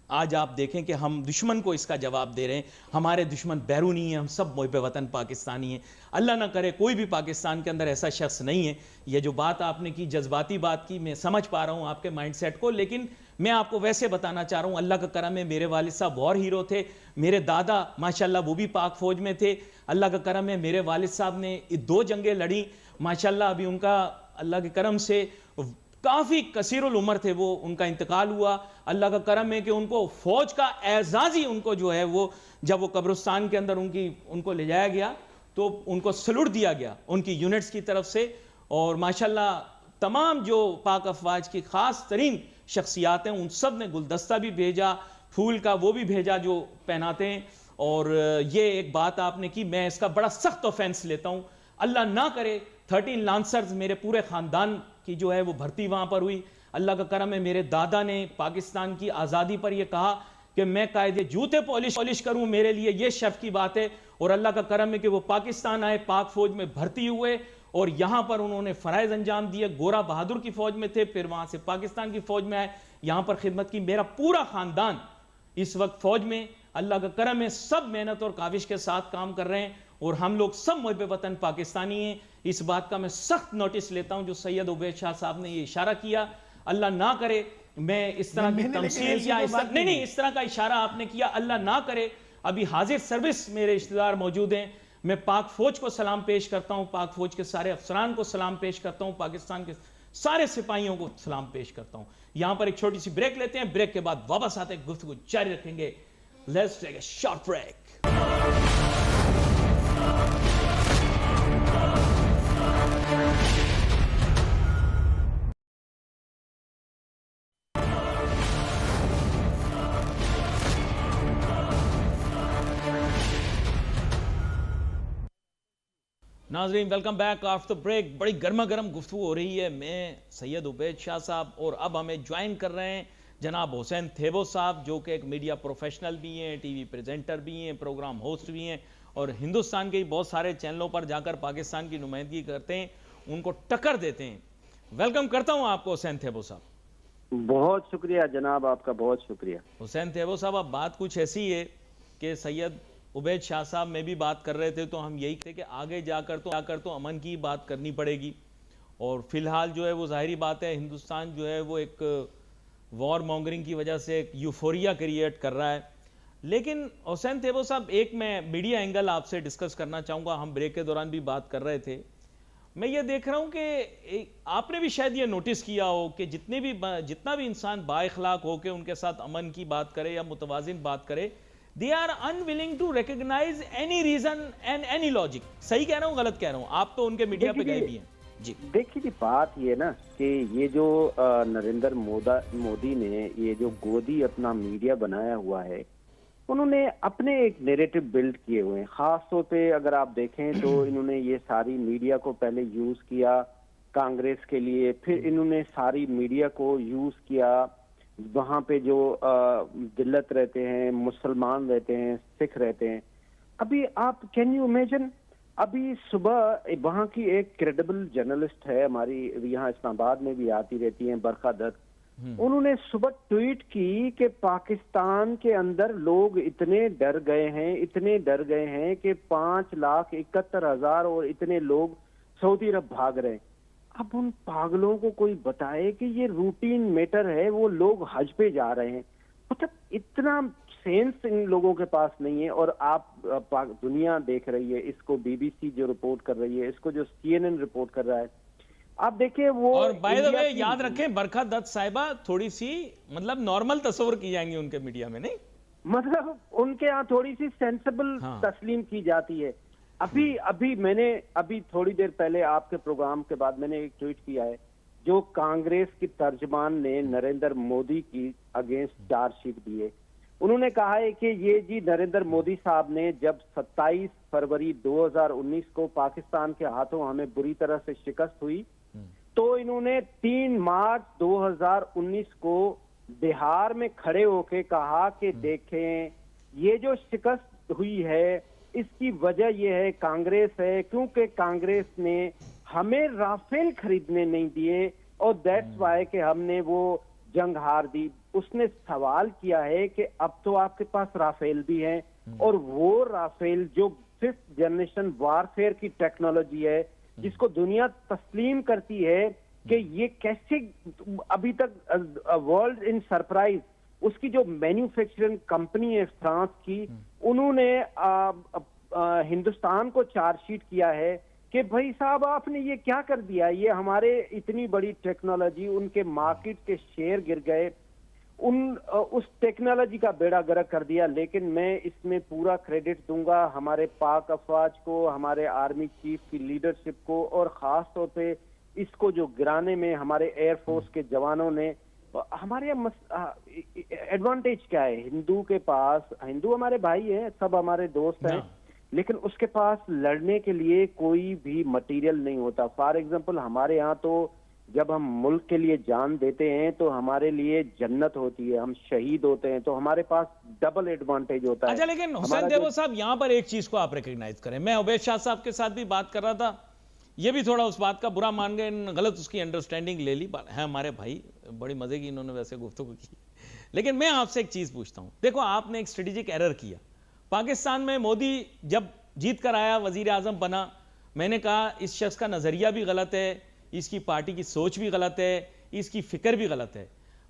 आज आप देखें कि हम दुश्मन को इसका जवाब दे रहे हैं। हमारे दुश्मन बैरूनी हैं, हम सब मुहिब वतन पाकिस्तानी हैं। अल्लाह ना करे कोई भी पाकिस्तान के अंदर ऐसा शख्स नहीं है। ये जो बात आपने की, जज्बाती बात की, मैं समझ पा रहा हूँ आपके माइंडसेट को, लेकिन मैं आपको वैसे बताना चाह रहा हूँ, अल्लाह का करम है, मेरे वालिद साहब वॉर हीरो थे, मेरे दादा माशाल्लाह वो भी पाक फौज में थे। अल्लाह का करम है, मेरे वालिद साहब ने 2 जंगें लड़ी माशाल्लाह। अभी उनका अल्लाह के करम से काफ़ी कसीरुल उम्र थे वो, उनका इंतकाल हुआ। अल्लाह का करम है कि उनको फौज का एजाज़ ही उनको जो है वो, जब वो कब्रिस्तान के अंदर उनको ले जाया गया तो उनको सलूट दिया गया उनकी यूनिट्स की तरफ से। और माशाल्लाह तमाम जो पाक अफवाज की ख़ास तरीन शख्सियात हैं उन सब ने गुलदस्ता भी भेजा, फूल का वो भी भेजा जो पहनाते हैं। और ये एक बात आपने की, मैं इसका बड़ा सख्त ऑफेंस लेता हूँ। अल्लाह ना करे 13 लांसर्स मेरे पूरे ख़ानदान की जो है वो भर्ती वहाँ पर हुई। अल्लाह का करम है, मेरे दादा ने पाकिस्तान की आज़ादी पर यह कहा कि मैं कायदे जूते पॉलिश करूँ, मेरे लिए ये शर्फ की बात है। और अल्लाह का करम है कि वो पाकिस्तान आए, पाक फ़ौज में भर्ती हुए और यहाँ पर उन्होंने फ़राइज़ अंजाम दिए। गोरा बहादुर की फ़ौज में थे, फिर वहाँ से पाकिस्तान की फ़ौज में आए, यहाँ पर खिदमत की। मेरा पूरा ख़ानदान इस वक्त फ़ौज में, अल्लाह का करम है, सब मेहनत और काविश के साथ काम कर रहे हैं और हम लोग सब मुहिब वतन पाकिस्तानी हैं। इस बात का मैं सख्त नोटिस लेता हूं जो सैयद उबैद शाह साहब ने ये इशारा किया। अल्लाह ना करे मैं इस तरह की तमसील या इस तरह का इशारा आपने किया, अल्लाह ना करे। अभी हाजिर सर्विस मेरे रिश्तेदार मौजूद हैं, मैं पाक फौज को सलाम पेश करता हूं, पाक फौज के सारे अफसरान को सलाम पेश करता हूं, पाकिस्तान के सारे सिपाहियों को सलाम पेश करता हूं। यहां पर एक छोटी सी ब्रेक लेते हैं, ब्रेक के बाद वापस आते गुफ्तगू जारी रखेंगे। Let's take a short break. नाज़रीन वेलकम बैक आफ्टर ब्रेक। बड़ी गर्मा गर्म गुफ्तगू हो रही है। मैं सैयद उबैद शाह साहब और अब हमें ज्वाइन कर रहे हैं जनाब हुसैन थेबो साहब, जो कि एक मीडिया प्रोफेशनल भी हैं, टीवी प्रेजेंटर भी हैं, प्रोग्राम होस्ट भी हैं और हिंदुस्तान के बहुत सारे चैनलों पर जाकर पाकिस्तान की नुमाइंदगी करते हैं, उनको टक्कर देते हैं। वेलकम करता हूँ आपको हुसैन थेबो साहब। बहुत शुक्रिया जनाब, आपका बहुत शुक्रिया। हुसैन थेबो साहब, अब बात कुछ ऐसी है कि सैयद उबैद शाह साहब में भी बात कर रहे थे तो हम यही थे कि आगे जाकर तो अमन की बात करनी पड़ेगी। और फिलहाल जो है वो जाहिर बात है, हिंदुस्तान जो है वो एक वॉर मॉन्गरिंग की वजह से एक यूफोरिया क्रिएट कर रहा है। लेकिन हुसैन थेबो साहब, एक मैं मीडिया एंगल आपसे डिस्कस करना चाहूँगा। हम ब्रेक के दौरान भी बात कर रहे थे, मैं ये देख रहा हूँ कि आपने भी शायद ये नोटिस किया हो कि जितना भी इंसान बाइखलाक हो के उनके साथ अमन की बात करे या मुतवाजिन बात करे, they are unwilling to recognize any reason and any logic। सही कह रहा हूँ गलत कह रहा हूँ? आप तो उनके मीडिया पे गए भी हैं जी। देखिए जी, बात ये ना कि ये जो नरेंद्र मोदी ने ये जो गोदी अपना मीडिया बनाया हुआ है, उन्होंने अपने एक नैरेटिव बिल्ड किए हुए हैं। खास तौर पे अगर आप देखें तो इन्होंने ये सारी मीडिया को पहले यूज किया कांग्रेस के लिए, फिर इन्होंने सारी मीडिया को यूज किया वहाँ पे जो दिल्लत रहते हैं, मुसलमान रहते हैं, सिख रहते हैं। अभी आप कैन यू इमेजिन, अभी सुबह वहाँ की एक क्रेडिबल जर्नलिस्ट है हमारी, यहाँ इस्लामाबाद में भी आती रहती हैं, बरखा दत्त, उन्होंने सुबह ट्वीट की कि पाकिस्तान के अंदर लोग इतने डर गए हैं कि 5,71,000 और इतने लोग सऊदी अरब भाग रहे हैं। अब उन पागलों को कोई बताए कि ये रूटीन मैटर है, वो लोग हज पे जा रहे हैं। मतलब इतना सेंस इन लोगों के पास नहीं है। और आप दुनिया देख रही है इसको, बीबीसी जो रिपोर्ट कर रही है इसको, जो CNN रिपोर्ट कर रहा है, आप देखिए वो। और बाय द वे याद रखें, बरखा दत्त साहिबा थोड़ी सी मतलब नॉर्मल तस्वर की जाएंगी उनके मीडिया में, नहीं मतलब उनके यहाँ थोड़ी सी सेंसिबल तस्लीम की जाती है। अभी मैंने थोड़ी देर पहले आपके प्रोग्राम के बाद मैंने एक ट्वीट किया है, जो कांग्रेस की तर्जमान ने नरेंद्र मोदी की अगेंस्ट चार्जशीट दी है। उन्होंने कहा है कि ये जी नरेंद्र मोदी साहब ने जब 27 फरवरी 2019 को पाकिस्तान के हाथों हमें बुरी तरह से शिकस्त हुई, तो इन्होंने 3 मार्च 2019 को बिहार में खड़े होके कहा कि देखें ये जो शिकस्त हुई है इसकी वजह यह है कांग्रेस है, क्योंकि कांग्रेस ने हमें राफेल खरीदने नहीं दिए और दैट्स वाई कि हमने वो जंग हार दी। उसने सवाल किया है कि अब तो आपके पास राफेल भी है, और वो राफेल जो 5th जनरेशन वारफेयर की टेक्नोलॉजी है, जिसको दुनिया तस्लीम करती है कि ये कैसे अभी तक वर्ल्ड इन सरप्राइज, उसकी जो मैन्युफैक्चरिंग कंपनी है फ्रांस की, उन्होंने हिंदुस्तान को चार्जशीट किया है कि भाई साहब आपने ये क्या कर दिया, ये हमारे इतनी बड़ी टेक्नोलॉजी, उनके मार्केट के शेयर गिर गए, उस टेक्नोलॉजी का बेड़ा गर्क कर दिया। लेकिन मैं इसमें पूरा क्रेडिट दूंगा हमारे पाक अफवाज को, हमारे आर्मी चीफ की लीडरशिप को, और खास तौर पे इसको जो गिराने में हमारे एयरफोर्स के जवानों ने, हमारे एडवांटेज क्या है हिंदू के पास, हिंदू हमारे भाई हैं, सब हमारे दोस्त हैं, लेकिन उसके पास लड़ने के लिए कोई भी मटेरियल नहीं होता। फॉर एग्जांपल हमारे यहाँ तो जब हम मुल्क के लिए जान देते हैं तो हमारे लिए जन्नत होती है, हम शहीद होते हैं, तो हमारे पास डबल एडवांटेज होता है। अच्छा, लेकिन हुसैन देवो साहब यहाँ पर एक चीज को आप रिकॉग्नाइज करें, मैं उबैद शाह साहब के साथ भी बात कर रहा था, ये भी थोड़ा उस बात का बुरा मान गए, गलत उसकी अंडरस्टैंडिंग ले ली है, हमारे भाई बड़ी मजे की इन्होंने वैसे गुफ्तगू की। लेकिन मैं आपसे एक चीज पूछता हूं, देखो आपने एक स्ट्रेटेजिक एरर किया पाकिस्तान में। मोदी जब जीत कर आया, वजीर आजम बना, मैंने कहा इस शख्स का नजरिया भी गलत है, इसकी पार्टी की सोच भी गलत है, इसकी फिक्र भी गलत है।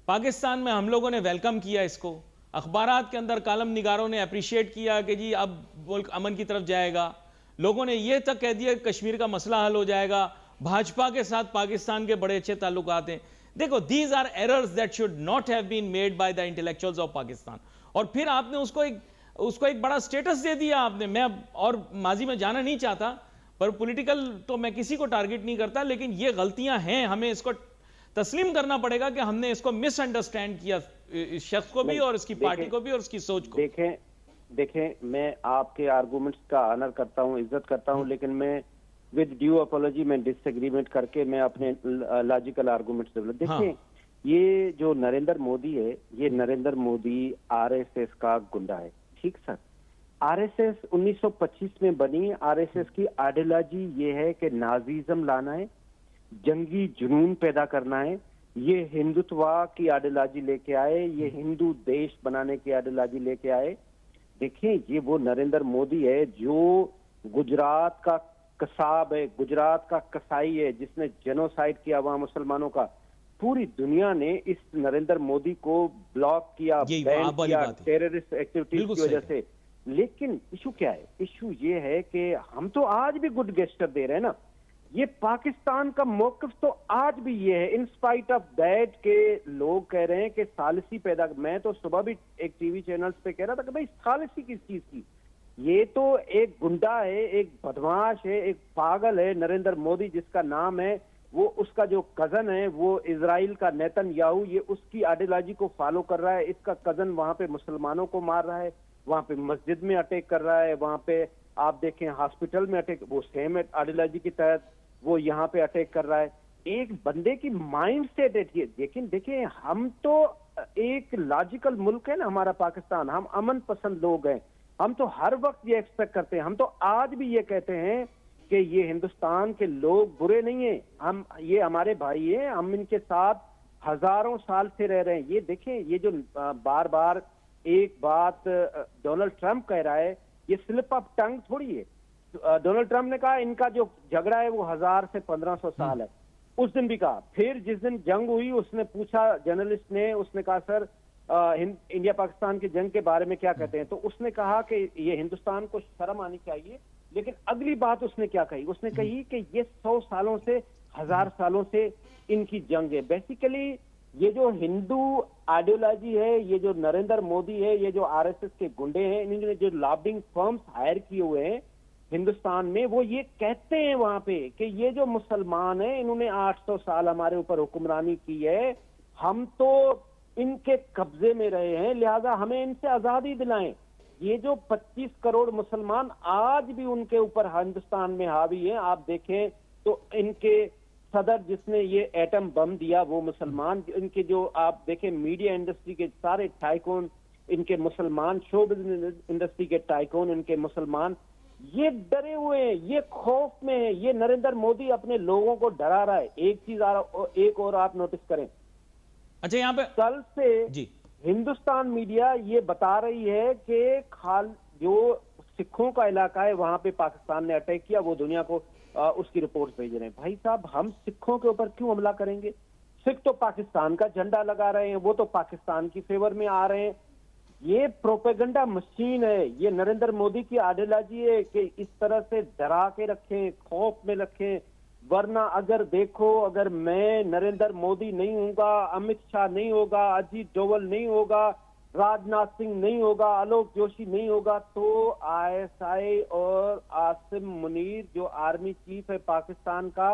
पाकिस्तान में हम लोगों ने वेलकम किया इसको, अखबारात के अंदर कालम निगारों ने अप्रिशिएट किया कि जी अब मुल्क अमन की तरफ जाएगा, लोगों ने यह तक कह दिया कश्मीर का मसला हल हो जाएगा, भाजपा के साथ पाकिस्तान के बड़े अच्छे ताल्लुकात हैं। देखो, these are errors that should not have been made by the intellectuals of Pakistan, और फिर आपने उसको एक बड़ा स्टेटस दे दिया आपने। मैं और माजी में जाना नहीं चाहता, पर पॉलिटिकल तो मैं किसी को टारगेट नहीं करता, लेकिन ये गलतियां हैं, हमें इसको तस्लीम करना पड़ेगा कि हमने इसको मिसअंडरस्टैंड किया, इस शख्स को भी और इसकी पार्टी को भी और उसकी सोच को। देखें, मैं आपके आर्गुमेंट्स का ऑनर करता हूं, इज्जत करता हूं, लेकिन मैं विद ड्यू अपॉलॉजी मैं डिसएग्रीमेंट करके मैं अपने लॉजिकल आर्गुमेंट्स डेवलप। देखें, ये जो नरेंद्र मोदी है, ये नरेंद्र मोदी आरएसएस का गुंडा है, ठीक सर। आरएसएस 1925 में बनी, आरएसएस की आइडियोलॉजी ये है कि नाजीज्म लाना है, जंगी जुनून पैदा करना है, ये हिंदुत्व की आइडियोलॉजी लेके आए, ये हिंदू देश बनाने की आइडियोलॉजी लेके आए। देखिए, ये वो नरेंद्र मोदी है जो गुजरात का कसाब है, गुजरात का कसाई है, जिसने जेनोसाइड किया वहां मुसलमानों का। पूरी दुनिया ने इस नरेंद्र मोदी को ब्लॉक किया, बैन किया टेररिस्ट एक्टिविटीज की वजह से। लेकिन इशू क्या है? इशू ये है कि हम तो आज भी गुड गेस्टर दे रहे हैं ना। ये पाकिस्तान का मौकफ तो आज भी ये है, इन स्पाइट ऑफ दैट के लोग कह रहे हैं कि सालिसी पैदा। मैं तो सुबह भी एक टीवी चैनल पे कह रहा था कि भाई सालिसी किस चीज की? ये तो एक गुंडा है, एक बदमाश है, एक पागल है नरेंद्र मोदी, जिसका नाम है, वो उसका जो कजन है वो इजराइल का नेतन्याहू, ये उसकी आइडियोलॉजी को फॉलो कर रहा है। इसका कजन वहां पे मुसलमानों को मार रहा है, वहां पे मस्जिद में अटैक कर रहा है, वहां पे आप देखें हॉस्पिटल में अटैक, वो सेम आइडियोलॉजी की तहत वो यहाँ पे अटैक कर रहा है। एक बंदे की माइंड सेट है। लेकिन देखिए, हम तो एक लॉजिकल मुल्क है ना हमारा पाकिस्तान, हम अमन पसंद लोग हैं, हम तो हर वक्त ये एक्सपेक्ट करते हैं, हम तो आज भी ये कहते हैं कि ये हिंदुस्तान के लोग बुरे नहीं हैं, हम ये हमारे भाई हैं, हम इनके साथ हजारों साल से रह रहे हैं। ये देखें, ये जो बार बार एक बात डोनाल्ड ट्रंप कह रहा है, ये स्लिप ऑफ टंग थोड़ी है। डोनाल्ड ट्रंप ने कहा इनका जो झगड़ा है वो 1000 से 1500 साल है, उस दिन भी कहा। फिर जिस दिन जंग हुई, उसने पूछा जर्नलिस्ट ने, उसने कहा सर इंडिया पाकिस्तान की जंग के बारे में क्या कहते हैं? तो उसने कहा कि ये हिंदुस्तान को शर्म आनी चाहिए। लेकिन अगली बात उसने क्या कही? उसने कही कि ये 100 सालों से, 1000 सालों से इनकी जंग है। बेसिकली ये जो हिंदू आइडियोलॉजी है, ये जो नरेंद्र मोदी है, ये जो आरएसएस के गुंडे हैं, इन्होंने जो लॉबिंग फर्म्स हायर किए हुए हैं हिंदुस्तान में, वो ये कहते हैं वहां पे कि ये जो मुसलमान हैं, इन्होंने 800 साल हमारे ऊपर हुक्मरानी की है, हम तो इनके कब्जे में रहे हैं, लिहाजा हमें इनसे आजादी दिलाएं। ये जो 25 करोड़ मुसलमान आज भी उनके ऊपर हिंदुस्तान में हावी हैं। आप देखें तो इनके सदर जिसने ये एटम बम दिया वो मुसलमान, इनके जो आप देखें मीडिया इंडस्ट्री के सारे टाइकून इनके मुसलमान, शो बिजनेस इंडस्ट्री के टाइकून इनके मुसलमान, ये डरे हुए हैं, ये खौफ में है। ये नरेंद्र मोदी अपने लोगों को डरा रहा है। एक चीज एक और आप नोटिस करें, अच्छा, यहाँ पे कल से जी हिंदुस्तान मीडिया ये बता रही है कि जो सिखों का इलाका है वहां पे पाकिस्तान ने अटैक किया, वो दुनिया को उसकी रिपोर्ट भेज रहे हैं। भाई साहब, हम सिखों के ऊपर क्यों हमला करेंगे? सिख तो पाकिस्तान का झंडा लगा रहे हैं, वो तो पाकिस्तान की फेवर में आ रहे हैं। ये प्रोपेगेंडा मशीन है, ये नरेंद्र मोदी की आइडियोलॉजी है कि इस तरह से डरा के रखें, खौफ में रखें। वरना अगर देखो, अगर मैं नरेंद्र मोदी नहीं होगा, अमित शाह नहीं होगा, अजीत डोवल नहीं होगा, राजनाथ सिंह नहीं होगा, आलोक जोशी नहीं होगा, तो आईएसआई और आसिम मुनीर जो आर्मी चीफ है पाकिस्तान का,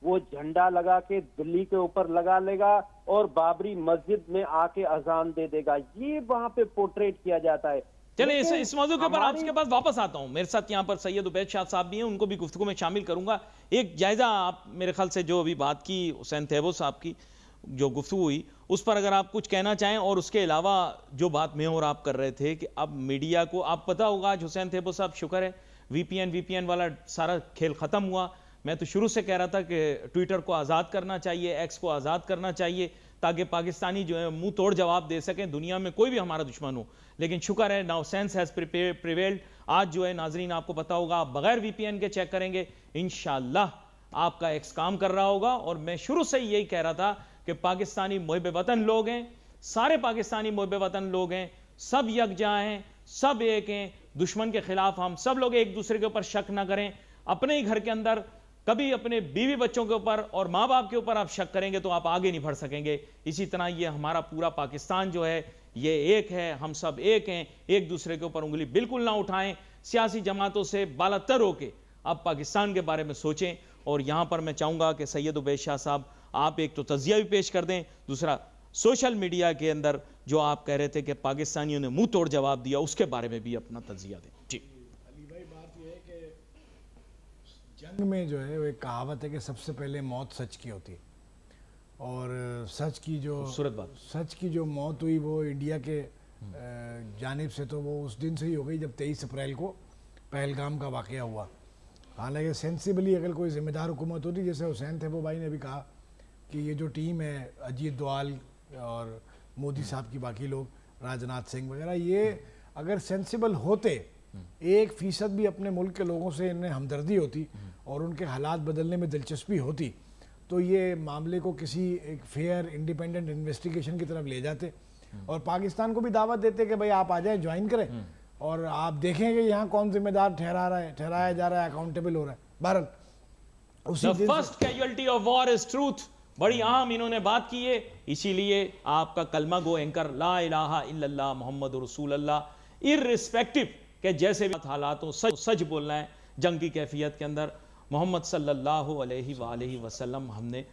वो झंडा लगा के दिल्ली के ऊपर लगा लेगा और बाबरी मस्जिद में आके अजान दे देगा। ये वहां पे पोर्ट्रेट किया जाता है। चलिए, इस मौजूद के ऊपर आपके पास वापस आता हूं। मेरे साथ यहाँ पर सैयद उबैद शाह साहब भी हैं, उनको भी गुफ्तगू में शामिल करूंगा। एक जायजा आप मेरे ख्याल से जो अभी बात की हुसैन तैयब साहब की जो गुफ्तगू हुई, उस पर अगर आप कुछ कहना चाहें, और उसके अलावा जो बात मैं और आप कर रहे थे कि अब मीडिया को, आप पता होगा आज हुसैन तैयब साहब, शुक्र है वीपीएन वाला सारा खेल खत्म हुआ। मैं तो शुरू से कह रहा था कि ट्विटर को आज़ाद करना चाहिए, एक्स को आज़ाद करना चाहिए, ताकि पाकिस्तानी जो है मुंह तोड़ जवाब दे सकें, दुनिया में कोई भी हमारा दुश्मन हो। लेकिन शुक्र है नाउ सेंस हैज़ प्रिवेल्ड। आज जो है नाजरीन, आपको पता होगा, आप बगैर वीपीएन के चेक करेंगे, इंशाल्लाह आपका एक्स काम कर रहा होगा। और मैं शुरू से यही कह रहा था कि पाकिस्तानी मुहिब वतन लोग हैं, सारे पाकिस्तानी मुहिब वतन लोग हैं, सब यकजा हैं, सब एक हैं। दुश्मन के खिलाफ हम सब लोग एक दूसरे के ऊपर शक ना करें। अपने ही घर के अंदर कभी अपने बीवी बच्चों के ऊपर और माँ बाप के ऊपर आप शक करेंगे तो आप आगे नहीं बढ़ सकेंगे। इसी तरह ये हमारा पूरा पाकिस्तान जो है ये एक है, हम सब एक हैं। एक दूसरे के ऊपर उंगली बिल्कुल ना उठाएं। सियासी जमातों से बालातर होके अब पाकिस्तान के बारे में सोचें। और यहाँ पर मैं चाहूँगा कि सैयद उबैद शाह साहब, आप एक तो तज़िया भी पेश कर दें, दूसरा सोशल मीडिया के अंदर जो आप कह रहे थे कि पाकिस्तानियों ने मुंह तोड़ जवाब दिया, उसके बारे में भी अपना तज़िया दें। जी अली भाई, बात यह है कि जंग में जो है वो एक कहावत है कि सबसे पहले मौत सच की होती है, और सच की जो मौत हुई वो इंडिया के जानिब से तो वो उस दिन से ही हो गई जब 23 अप्रैल को पहलगाम का वाक़या हुआ। हालांकि सेंसिबली अगर कोई ज़िम्मेदार हुकूमत होती, जैसे हुसैन तैयब भाई ने भी कहा कि ये जो टीम है, अजीत डोवाल और मोदी साहब की बाकी लोग, राजनाथ सिंह वगैरह, ये अगर सेंसिबल होते, 1% भी अपने मुल्क के लोगों से इन्हें हमदर्दी होती और उनके हालात बदलने में दिलचस्पी होती, तो ये मामले को किसी एक फेयर इंडिपेंडेंट इन्वेस्टिगेशन की तरफ ले जाते और पाकिस्तान को भी दावत देते कि भाई आप आ जाएं, ज्वाइन करें, और आप देखें कि यहाँ कौन जिम्मेदार ठहराया जा रहा है, अकाउंटेबल हो रहा है। बहरहाल The first casualty of war is truth। बड़ी अहम इन्होंने बात की है, इसीलिए आपका कलमा गो एंकर ला इलाहा इल्लल्लाह मुहम्मद रसूलुल्लाह, इर्रिस्पेक्टिव के जैसे भी हालातों सच बोलना है। जंग की कैफियत के अंदर मोहम्मद सल्लल्लाहु अलैहि वसल्लम, हमने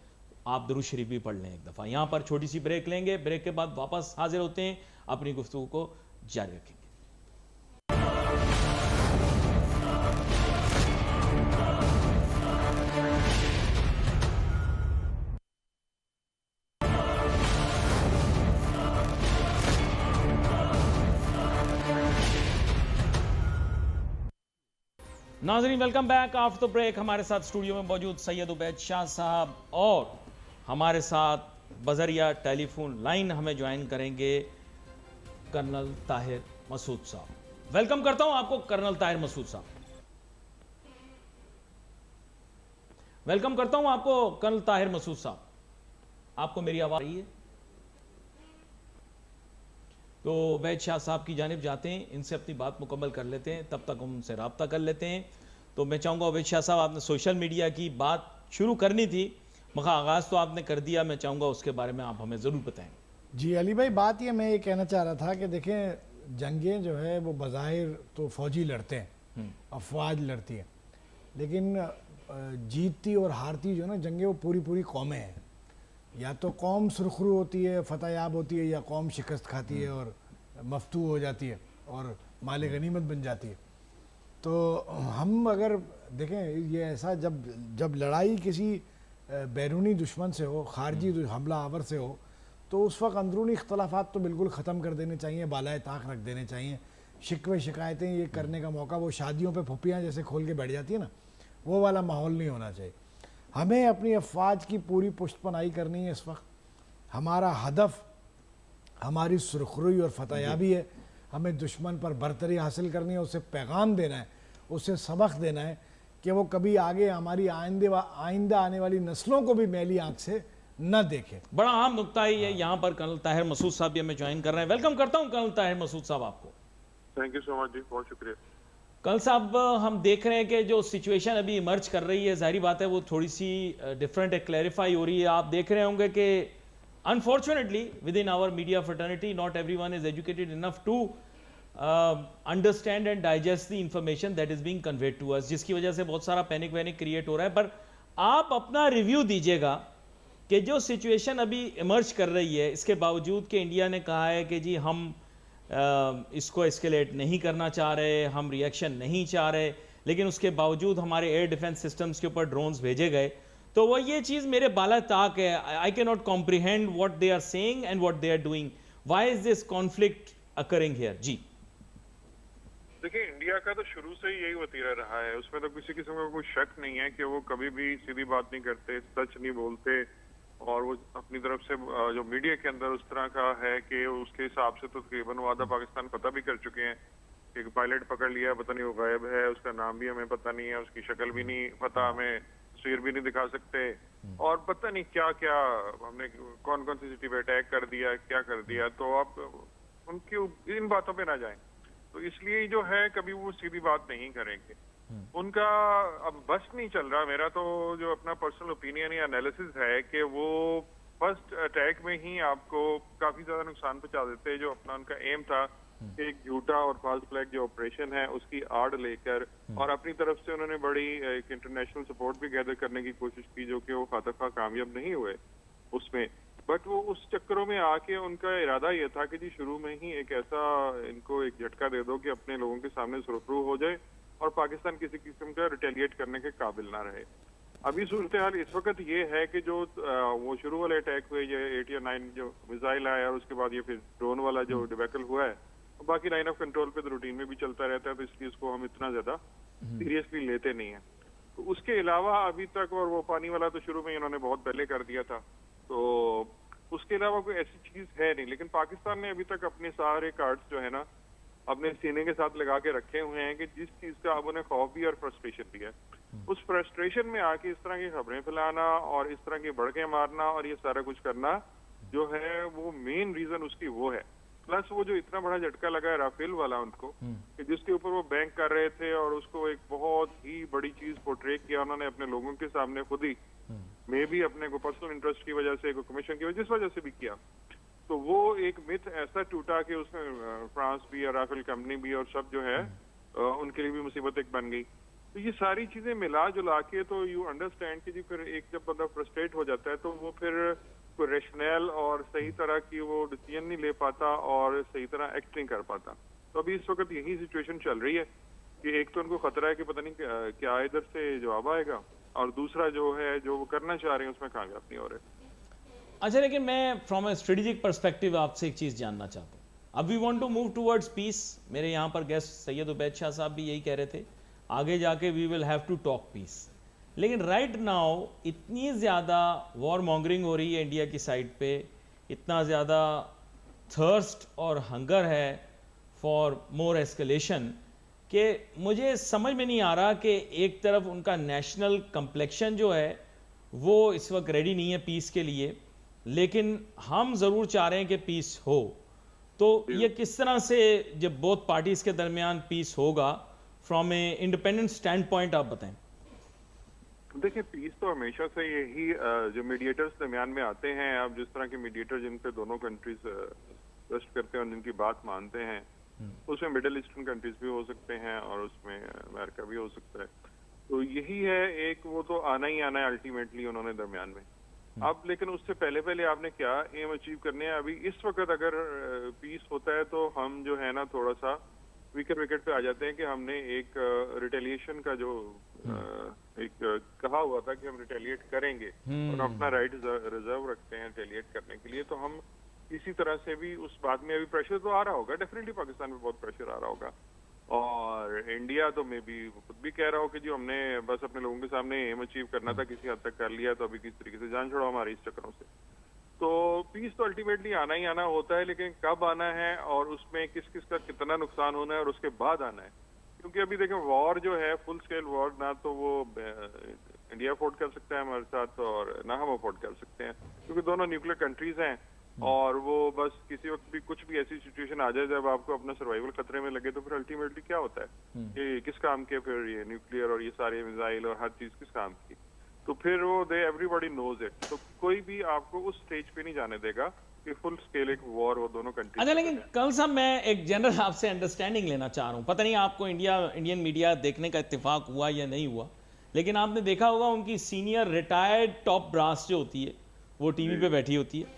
आप दुरूद शरीफ भी पढ़ लें एक दफ़ा। यहाँ पर छोटी सी ब्रेक लेंगे, ब्रेक के बाद वापस हाजिर होते हैं, अपनी गुफ्तगू को जारी रखेंगे। नाज़रीन, welcome back after the break. हमारे साथ स्टूडियो में मौजूद सैयद उबैद शाह साहब, और हमारे साथ बजरिया टेलीफोन लाइन हमें ज्वाइन करेंगे कर्नल ताहिर मसूद साहब। वेलकम करता हूं आपको कर्नल ताहिर मसूद साहब, वेलकम करता हूं आपको कर्नल ताहिर मसूद साहब। आपको मेरी आवाज आ रही है? तो उबैद शाह साहब की जानिब जाते हैं, इनसे अपनी बात मुकम्मल कर लेते हैं, तब तक हम उनसे रब्ता कर लेते हैं। तो मैं चाहूँगा उबैद शाह साहब, आपने सोशल मीडिया की बात शुरू करनी थी, मगर आगाज़ तो आपने कर दिया, मैं चाहूँगा उसके बारे में आप हमें ज़रूर बताएं। जी अली भाई, बात ये मैं ये कहना चाह रहा था कि देखें, जंगें जो है वो बज़ाहिर तो फ़ौजी लड़ते हैं, अफवाज लड़ती है, लेकिन जीतती और हारती जो है ना जंगें, वो पूरी कौमें हैं। या तो कौम सुरखरू होती है, फतह याब होती है, या कौम शिकस्त खाती है और मफतू हो जाती है और माले गनीमत बन जाती है। तो हम अगर देखें, ये ऐसा जब लड़ाई किसी बैरूनी दुश्मन से हो, खारजी हमला आवर से हो, तो उस वक्त अंदरूनी इख्तलाफात तो बिल्कुल ख़त्म कर देने चाहिए, बालाए ताक रख देने चाहिए। शिकवे शिकायतें ये करने का मौका, वो शादियों पे फुप्पियाँ जैसे खोल के बैठ जाती है ना, वो वाला माहौल नहीं होना चाहिए। हमें अपनी अफवाज की पूरी पुष्टपनाही करनी है इस वक्त, हमारा हदफ हमारी सुरखरुई और फतहयाबी है। हमें दुश्मन पर बरतरी हासिल करनी है, उसे पैगाम देना है, उसे सबक देना है कि वो कभी आगे हमारी आइंदा आने वाली नस्लों को भी मैली आंख से न देखे। बड़ा अहम नुकता ही है। यहाँ पर कर्नल ताहिर मसूद साहब भी हमें ज्वाइन कर रहे हैं। वेलकम करता हूँ कर्नल ताहिर मसूद साहब आपको। थैंक यू सो मच जी, बहुत शुक्रिया। कर्नल साहब, हम देख रहे हैं कि जो सिचुएशन अभी इमर्ज कर रही है, जाहिर बात है वो थोड़ी सी डिफरेंट है, क्लैरिफाई हो रही है। आप देख रहे होंगे कि unfortunately within our media fraternity not everyone is educated enough to understand and digest the information that is being conveyed to us, जिसकी वजह से बहुत सारा पैनिक वैनिक क्रिएट हो रहा है। पर आप अपना रिव्यू दीजिएगा कि जो सिचुएशन अभी इमर्ज कर रही है, इसके बावजूद कि इंडिया ने कहा है कि जी हम इसको एस्केलेट नहीं करना चाह रहे, हम रिएक्शन नहीं चाह रहे, लेकिन उसके बावजूद हमारे एयर डिफेंस सिस्टम्स के ऊपर ड्रोन्स भेजे गए, तो वो ये चीज़ मेरे बाला ताक है। I can not comprehend what they are saying and what they are doing. Why is this conflict occurring here? जी देखिए, इंडिया का तो शुरू से ही यही वतीरा रहा है, उसमें तो किसी किस्म का कोई शक नहीं है कि वो कभी भी सीधी बात नहीं करते, सच नहीं बोलते, और वो अपनी तरफ से जो मीडिया के अंदर उस तरह का है कि उसके हिसाब से तो तकरीबन वो आधा पाकिस्तान पता भी कर चुके हैं कि एक पायलट पकड़ लिया, पता नहीं वो गायब है, उसका नाम भी हमें पता नहीं है, उसकी शक्ल भी नहीं पता, हमें तस्वीर भी नहीं दिखा सकते, और पता नहीं क्या क्या हमने कौन कौन सी सिटी पे अटैक कर दिया, क्या कर दिया। तो आप उनकी इन बातों पे ना जाएं। तो इसलिए जो है कभी वो सीधी बात नहीं करेंगे। उनका अब बस नहीं चल रहा। मेरा तो जो अपना पर्सनल ओपिनियन या एनालिसिस है कि वो फर्स्ट अटैक में ही आपको काफी ज्यादा नुकसान पहुंचा देते हैं। जो अपना उनका एम था कि एक झूठा और फॉल्स फ्लैग जो ऑपरेशन है उसकी आड़ लेकर, और अपनी तरफ से उन्होंने बड़ी एक इंटरनेशनल सपोर्ट भी गैदर करने की कोशिश की, जो कि वो खातरखा कामयाब नहीं हुए उसमें। बट वो उस चक्करों में आके उनका इरादा ये था कि जी शुरू में ही एक ऐसा इनको एक झटका दे दो कि अपने लोगों के सामने सुरखरू हो जाए और पाकिस्तान किसी किस्म का रिटेलिएट करने के काबिल ना रहे। अभी सूरत हाल इस वक्त ये है कि जो वो शुरू वाले अटैक हुए, ये 8 या 9 जो मिसाइल आया, और उसके बाद ये फिर ड्रोन वाला जो डिबैकल हुआ है, बाकी लाइन ऑफ कंट्रोल पे तो रूटीन में भी चलता रहता है, तो इसलिए इसको हम इतना ज्यादा सीरियसली लेते नहीं है। तो उसके अलावा अभी तक, और वो पानी वाला तो शुरू में इन्होंने बहुत पहले कर दिया था, तो उसके अलावा कोई ऐसी चीज है नहीं। लेकिन पाकिस्तान ने अभी तक अपने सारे कार्ड्स जो है ना अपने सीने के साथ लगा के रखे हुए हैं कि जिस चीज का अब उन्हें खौफ भी और फ्रस्ट्रेशन भी है, उस फ्रस्ट्रेशन में आके इस तरह की खबरें फैलाना और इस तरह की भड़के मारना और ये सारा कुछ करना जो है वो मेन रीजन उसकी वो है। प्लस वो जो इतना बड़ा झटका लगा है राफेल वाला उनको, कि जिसके ऊपर वो बैंक कर रहे थे और उसको एक बहुत ही बड़ी चीज पोर्ट्रे किया उन्होंने अपने लोगों के सामने खुद ही, मे भी अपने को पर्सनल इंटरेस्ट की वजह से, कमीशन की वजह, जिस वजह से भी किया, तो वो एक मिथ ऐसा टूटा कि उसमें फ्रांस भी और राफेल कंपनी भी और सब जो है उनके लिए भी मुसीबत एक बन गई। तो ये सारी चीजें मिला जुला के तो यू अंडरस्टैंड कि जी फिर एक जब बंदा फ्रस्ट्रेट हो जाता है तो वो फिर कोई रेशनल और सही तरह की वो डिसीजन नहीं ले पाता और सही तरह एक्ट नहीं कर पाता। तो अभी इस वक्त यही सिचुएशन चल रही है कि एक तो उनको खतरा है कि पता नहीं क्या इधर से जवाब आएगा, और दूसरा जो है जो वो करना चाह रहे हैं उसमें कामयाब नहीं हो रहे। अच्छा, लेकिन मैं फ्रॉम ए स्ट्रेटेजिक पर्सपेक्टिव आपसे एक चीज़ जानना चाहता हूँ। अब we want to move towards peace. मेरे यहाँ पर गेस्ट सैयद उबैद शाह साहब भी यही कह रहे थे, आगे जाके we will have to talk peace. लेकिन राइट नाउ इतनी ज़्यादा वॉर मॉन्गरिंग हो रही है इंडिया की साइड पे, इतना ज़्यादा थर्स्ट और हंगर है फॉर मोर एस्केलेशन, कि मुझे समझ में नहीं आ रहा कि एक तरफ उनका नेशनल कम्प्लेक्शन जो है वो इस वक्त रेडी नहीं है पीस के लिए, लेकिन हम ज़रूर चाह रहे हैं कि पीस हो। तो ये किस तरह से जब बोथ पार्टीज के दरमियान पीस होगा from a independent stand point, आप बताएं। देखिए, पीस तो हमेशा से यही जो मीडिएटर्स दरमियान में आते हैं, अब जिस तरह के मीडिएटर जिन पे दोनों कंट्रीज ट्रस्ट करते हैं और जिनकी बात मानते हैं, उसमें मिडिल ईस्टर्न कंट्रीज भी हो सकते हैं और उसमें अमेरिका भी हो सकता है। तो यही है एक, वो तो आना ही आना है अल्टीमेटली उन्होंने दरमियान में। अब लेकिन उससे पहले पहले आपने क्या एम अचीव करने हैं। अभी इस वक्त अगर पीस होता है तो हम जो है ना थोड़ा सा वीकर विकेट पे आ जाते हैं कि हमने एक रिटेलिएशन का जो एक कहा हुआ था कि हम रिटेलिएट करेंगे और अपना राइट रिजर्व रखते हैं रिटेलिएट करने के लिए। तो हम इसी तरह से भी उस बात में अभी प्रेशर तो आ रहा होगा, डेफिनेटली पाकिस्तान में बहुत प्रेशर आ रहा होगा, और इंडिया तो मे भी खुद भी कह रहा हो कि जी हमने बस अपने लोगों के सामने एम अचीव करना था, किसी हद तक कर लिया, तो अभी किस तरीके से जान छोड़ो हमारी इस चक्करों से। तो पीस तो अल्टीमेटली आना ही आना होता है, लेकिन कब आना है और उसमें किस किस का कितना नुकसान होना है और उसके बाद आना है। क्योंकि अभी देखें वॉर जो है, फुल स्केल वॉर, ना तो वो इंडिया अफोर्ड कर सकता है हमारे साथ और ना हम अफोर्ड कर सकते हैं, क्योंकि दोनों न्यूक्लियर कंट्रीज हैं। और वो बस किसी वक्त भी कुछ भी ऐसी सिचुएशन आ जाए जब आपको अपना सर्वाइवल खतरे में लगे, तो फिर अल्टीमेटली क्या होता है कि किस काम के फिर ये न्यूक्लियर और ये सारे मिसाइल और हर चीज किस काम की। तो फिर वो एवरीबॉडी नोज इट, तो कोई भी आपको उस स्टेज पे नहीं जाने देगा कि फुल स्केल एक वॉर हो दोनों कंट्री। अच्छा, लेकिन कल साहब मैं एक जनरल आपसे अंडरस्टैंडिंग लेना चाह रहा हूँ। पता नहीं आपको इंडियन मीडिया देखने का इत्तेफाक हुआ या नहीं हुआ, लेकिन आपने देखा होगा उनकी सीनियर रिटायर्ड टॉप ब्रास जो होती है वो टीवी पे बैठी होती है।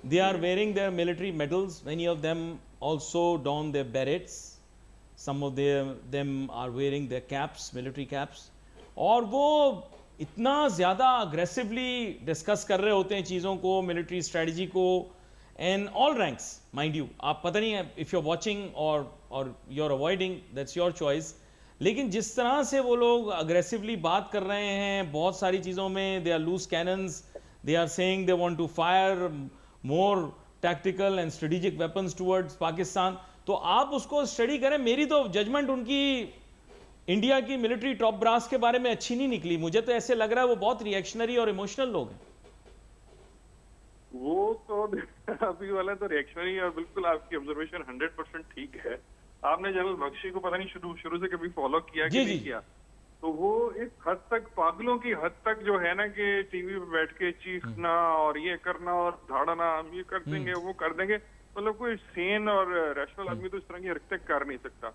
They are wearing their military medals, many of them also don their berets, some of them are wearing their caps, military caps, और वो इतना ज़्यादा अग्रेसिवली डिस्कस कर रहे होते हैं चीज़ों को, मिलिट्री स्ट्रेटजी को, and all ranks mind you. आप पता नहीं है इफ़ यू आर वॉचिंग और you are avoiding, that's your choice, लेकिन जिस तरह से वो लोग अग्रेसिवली बात कर रहे हैं बहुत सारी चीज़ों में, they are loose cannons, they are saying they want to fire more tactical and strategic weapons towards Pakistan. तो आप उसको स्टडी करें। मेरी तो जजमेंट उनकी इंडिया की मिलिट्री टॉप ब्रास के बारे में अच्छी नहीं निकली। मुझे तो ऐसे लग रहा है वो बहुत रिएक्शनरी और इमोशनल लोग हैं। वो तो अभी वाला तो रिएक्शनरी, और बिल्कुल आपकी ऑब्जर्वेशन 100% ठीक है। आपने जनरल बख्शी को पता नहीं शुरू से कभी फॉलो किया कि नहीं किया, तो वो एक हद तक पागलों की हद तक जो है ना कि टीवी पे बैठ के चीखना और ये करना और धाड़ना, हम ये कर देंगे वो कर देंगे, मतलब कोई सेन और रैशनल आदमी तो इस तरह की हरकतें कर नहीं सकता।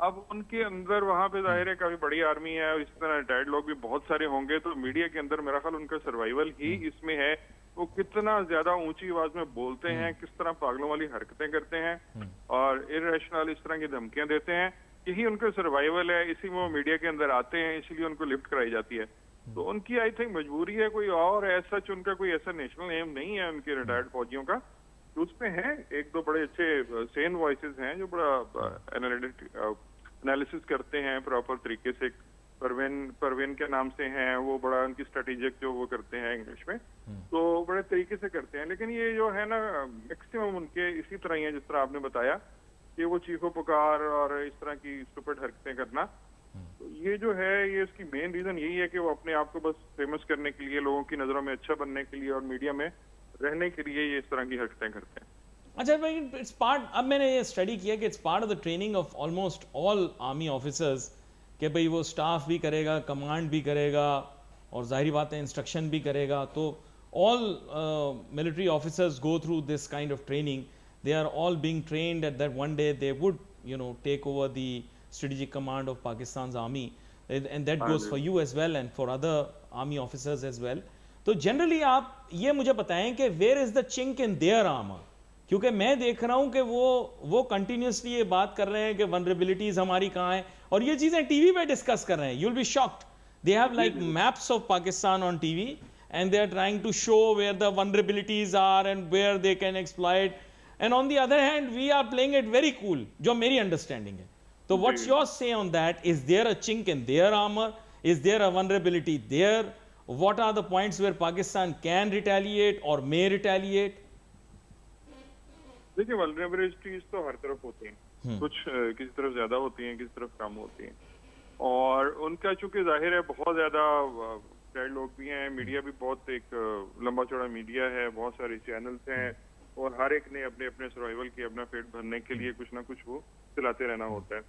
अब उनके अंदर वहां पे जाहिर है काफी बड़ी आर्मी है और इस तरह रिटायर्ड लोग भी बहुत सारे होंगे, तो मीडिया के अंदर मेरा ख्याल उनका सर्वाइवल ही इसमें है। वो कितना ज्यादा ऊंची आवाज में बोलते हैं, किस तरह पागलों वाली हरकतें करते हैं और इरेशनल इस तरह की धमकियां देते हैं, यही उनका सर्वाइवल है। इसी में वो मीडिया के अंदर आते हैं, इसीलिए उनको लिफ्ट कराई जाती है। तो उनकी आई थिंक मजबूरी है, कोई और ऐसा उनका कोई ऐसा नेशनल एम नहीं है उनके रिटायर्ड फौजियों का। तो उसमें है एक दो बड़े अच्छे सेन वॉइसेस हैं जो बड़ा एनालिसिस करते हैं प्रॉपर तरीके से। परवीन के नाम से हैं, वो बड़ा उनकी स्ट्रेटेजिक जो वो करते हैं इंग्लिश में, तो बड़े तरीके से करते हैं। लेकिन ये जो है ना मैक्सिमम उनके इसी तरह ही है जिस तरह आपने बताया कि वो चीखो पुकार और इस तरह की स्टूपिड हरकतें करना। तो ये जो है ये इसकी मेन रीजन यही है कि वो अपने आप को बस फेमस करने के लिए, लोगों की नजरों में अच्छा बनने के लिए और मीडिया में रहने के लिए ये इस तरह की हरकतें करते हैं। अच्छा भाई, इट्स पार्ट, अब मैंने ये स्टडी किया कि it's part of the training of almost all army officers कि भाई वो स्टाफ भी करेगा, कमांड भी करेगा और जाहिर बात है इंस्ट्रक्शन भी करेगा। तो all military officers go through this kind of training. They are all being trained at that one day they would, take over the strategic command of Pakistan's army, and that goes for you as well and for other army officers as well. तो generally आप ये मुझे बताएं कि where is the chink in their armor, क्योंकि मैं देख रहा हूं कि वो continuously ये बात कर रहे हैं कि vulnerabilities हमारी कहाँ हैं और ये चीजें टीवी पे डिस्कस कर रहे हैं। You'll be shocked. They have like maps of Pakistan on TV and they are trying to show where the vulnerabilities are and where they can exploit. And on the other hand, we are playing it very cool, जो मेरी understanding है। तो what's your say on that? Is there a chink in their armor? Is there a vulnerability there? What are the points where Pakistan can retaliate or may retaliate? देखिए, vulnerabilities तो हर तरफ होती हैं, कुछ किसी तरफ ज्यादा होती हैं, किसी तरफ कम होती हैं, और उनका चूंकि जाहिर है बहुत ज्यादा लोग भी हैं, मीडिया भी बहुत एक लंबा चौड़ा मीडिया है, बहुत सारे चैनल्स हैं और हर एक ने अपने अपने सर्वाइवल की अपना पेट भरने के लिए कुछ ना कुछ वो चलाते रहना होता है।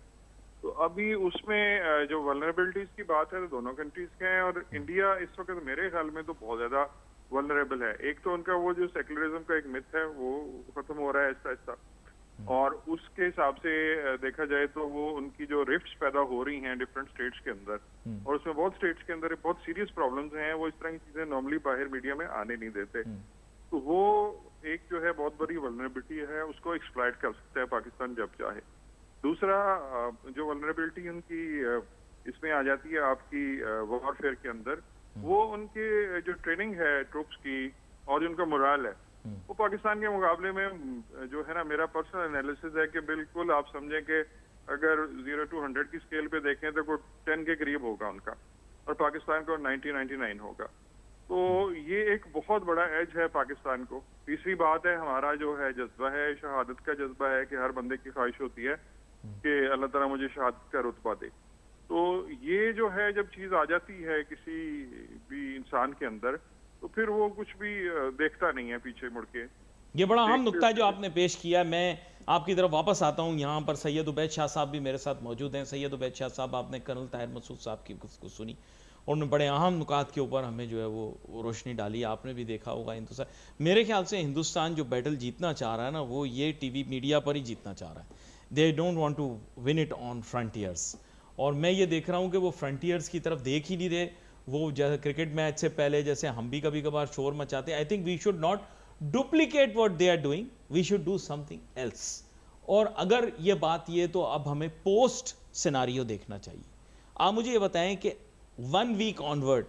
तो अभी उसमें जो वल्नरेबिलिटीज की बात है तो दोनों कंट्रीज के हैं, और इंडिया इस वक्त मेरे ख्याल में तो बहुत ज्यादा वल्नरेबल है। एक तो उनका वो जो सेक्युलरिज्म का एक मिथ है वो खत्म हो रहा है आहिस्ता आहिस्ता, और उसके हिसाब से देखा जाए तो वो उनकी जो रिफ्ट्स पैदा हो रही हैं डिफरेंट स्टेट्स के अंदर, और उसमें बहुत स्टेट्स के अंदर बहुत सीरियस प्रॉब्लम्स हैं, वो इस तरह की चीजें नॉर्मली बाहर मीडिया में आने नहीं देते। तो वो एक जो है बहुत बड़ी वल्नरेबिलिटी है, उसको एक्सप्लॉइट कर सकता है पाकिस्तान जब चाहे। दूसरा जो वल्नरेबिलिटी उनकी इसमें आ जाती है आपकी वॉरफेयर के अंदर, वो उनके जो ट्रेनिंग है ट्रूप्स की और जो उनका मोरल है वो पाकिस्तान के मुकाबले में जो है ना, मेरा पर्सनल एनालिसिस है कि बिल्कुल आप समझें कि अगर 0 to 100 की स्केल पे देखें तो कोई 10 के करीब होगा उनका, और पाकिस्तान को 90-99 होगा। तो ये एक बहुत बड़ा एज है पाकिस्तान को। तीसरी बात है, हमारा जो है जज्बा है, शहादत का जज्बा है कि हर बंदे की ख्वाहिश होती है कि अल्लाह ताला मुझे शहादत का रुतबा दे। तो ये जो है जब चीज आ जाती है किसी भी इंसान के अंदर, तो फिर वो कुछ भी देखता नहीं है पीछे मुड़ के। ये बड़ा अहम नुक्ता है जो आपने पेश किया। मैं आपकी तरफ वापस आता हूं। यहाँ पर सैयद उबैद शाह साहब भी मेरे साथ मौजूद हैं। सैयद उबैद शाह साहब, आपने कर्नल ताहिर मसूद साहब की गुफ्तगू सुनी, उन्होंने बड़े अहम नुकात के ऊपर हमें जो है वो रोशनी डाली। आपने भी देखा होगा हिंदुस्तान, मेरे ख्याल से हिंदुस्तान जो बैटल जीतना चाह रहा है ना, वो ये टीवी मीडिया पर ही जीतना चाह रहा है। They don't want to win it on frontiers. और मैं ये देख रहा हूँ कि वो फ्रंटियर्स की तरफ देख ही नहीं रहे। वो जैसे क्रिकेट मैच से पहले जैसे हम भी कभी कभार शोर मचाते हैं, I think we should not duplicate what they are doing, we should do something else. और अगर ये बात ये, तो अब हमें पोस्ट सिनारियो देखना चाहिए। आप मुझे ये बताएं कि 1 वीक ऑनवर्ड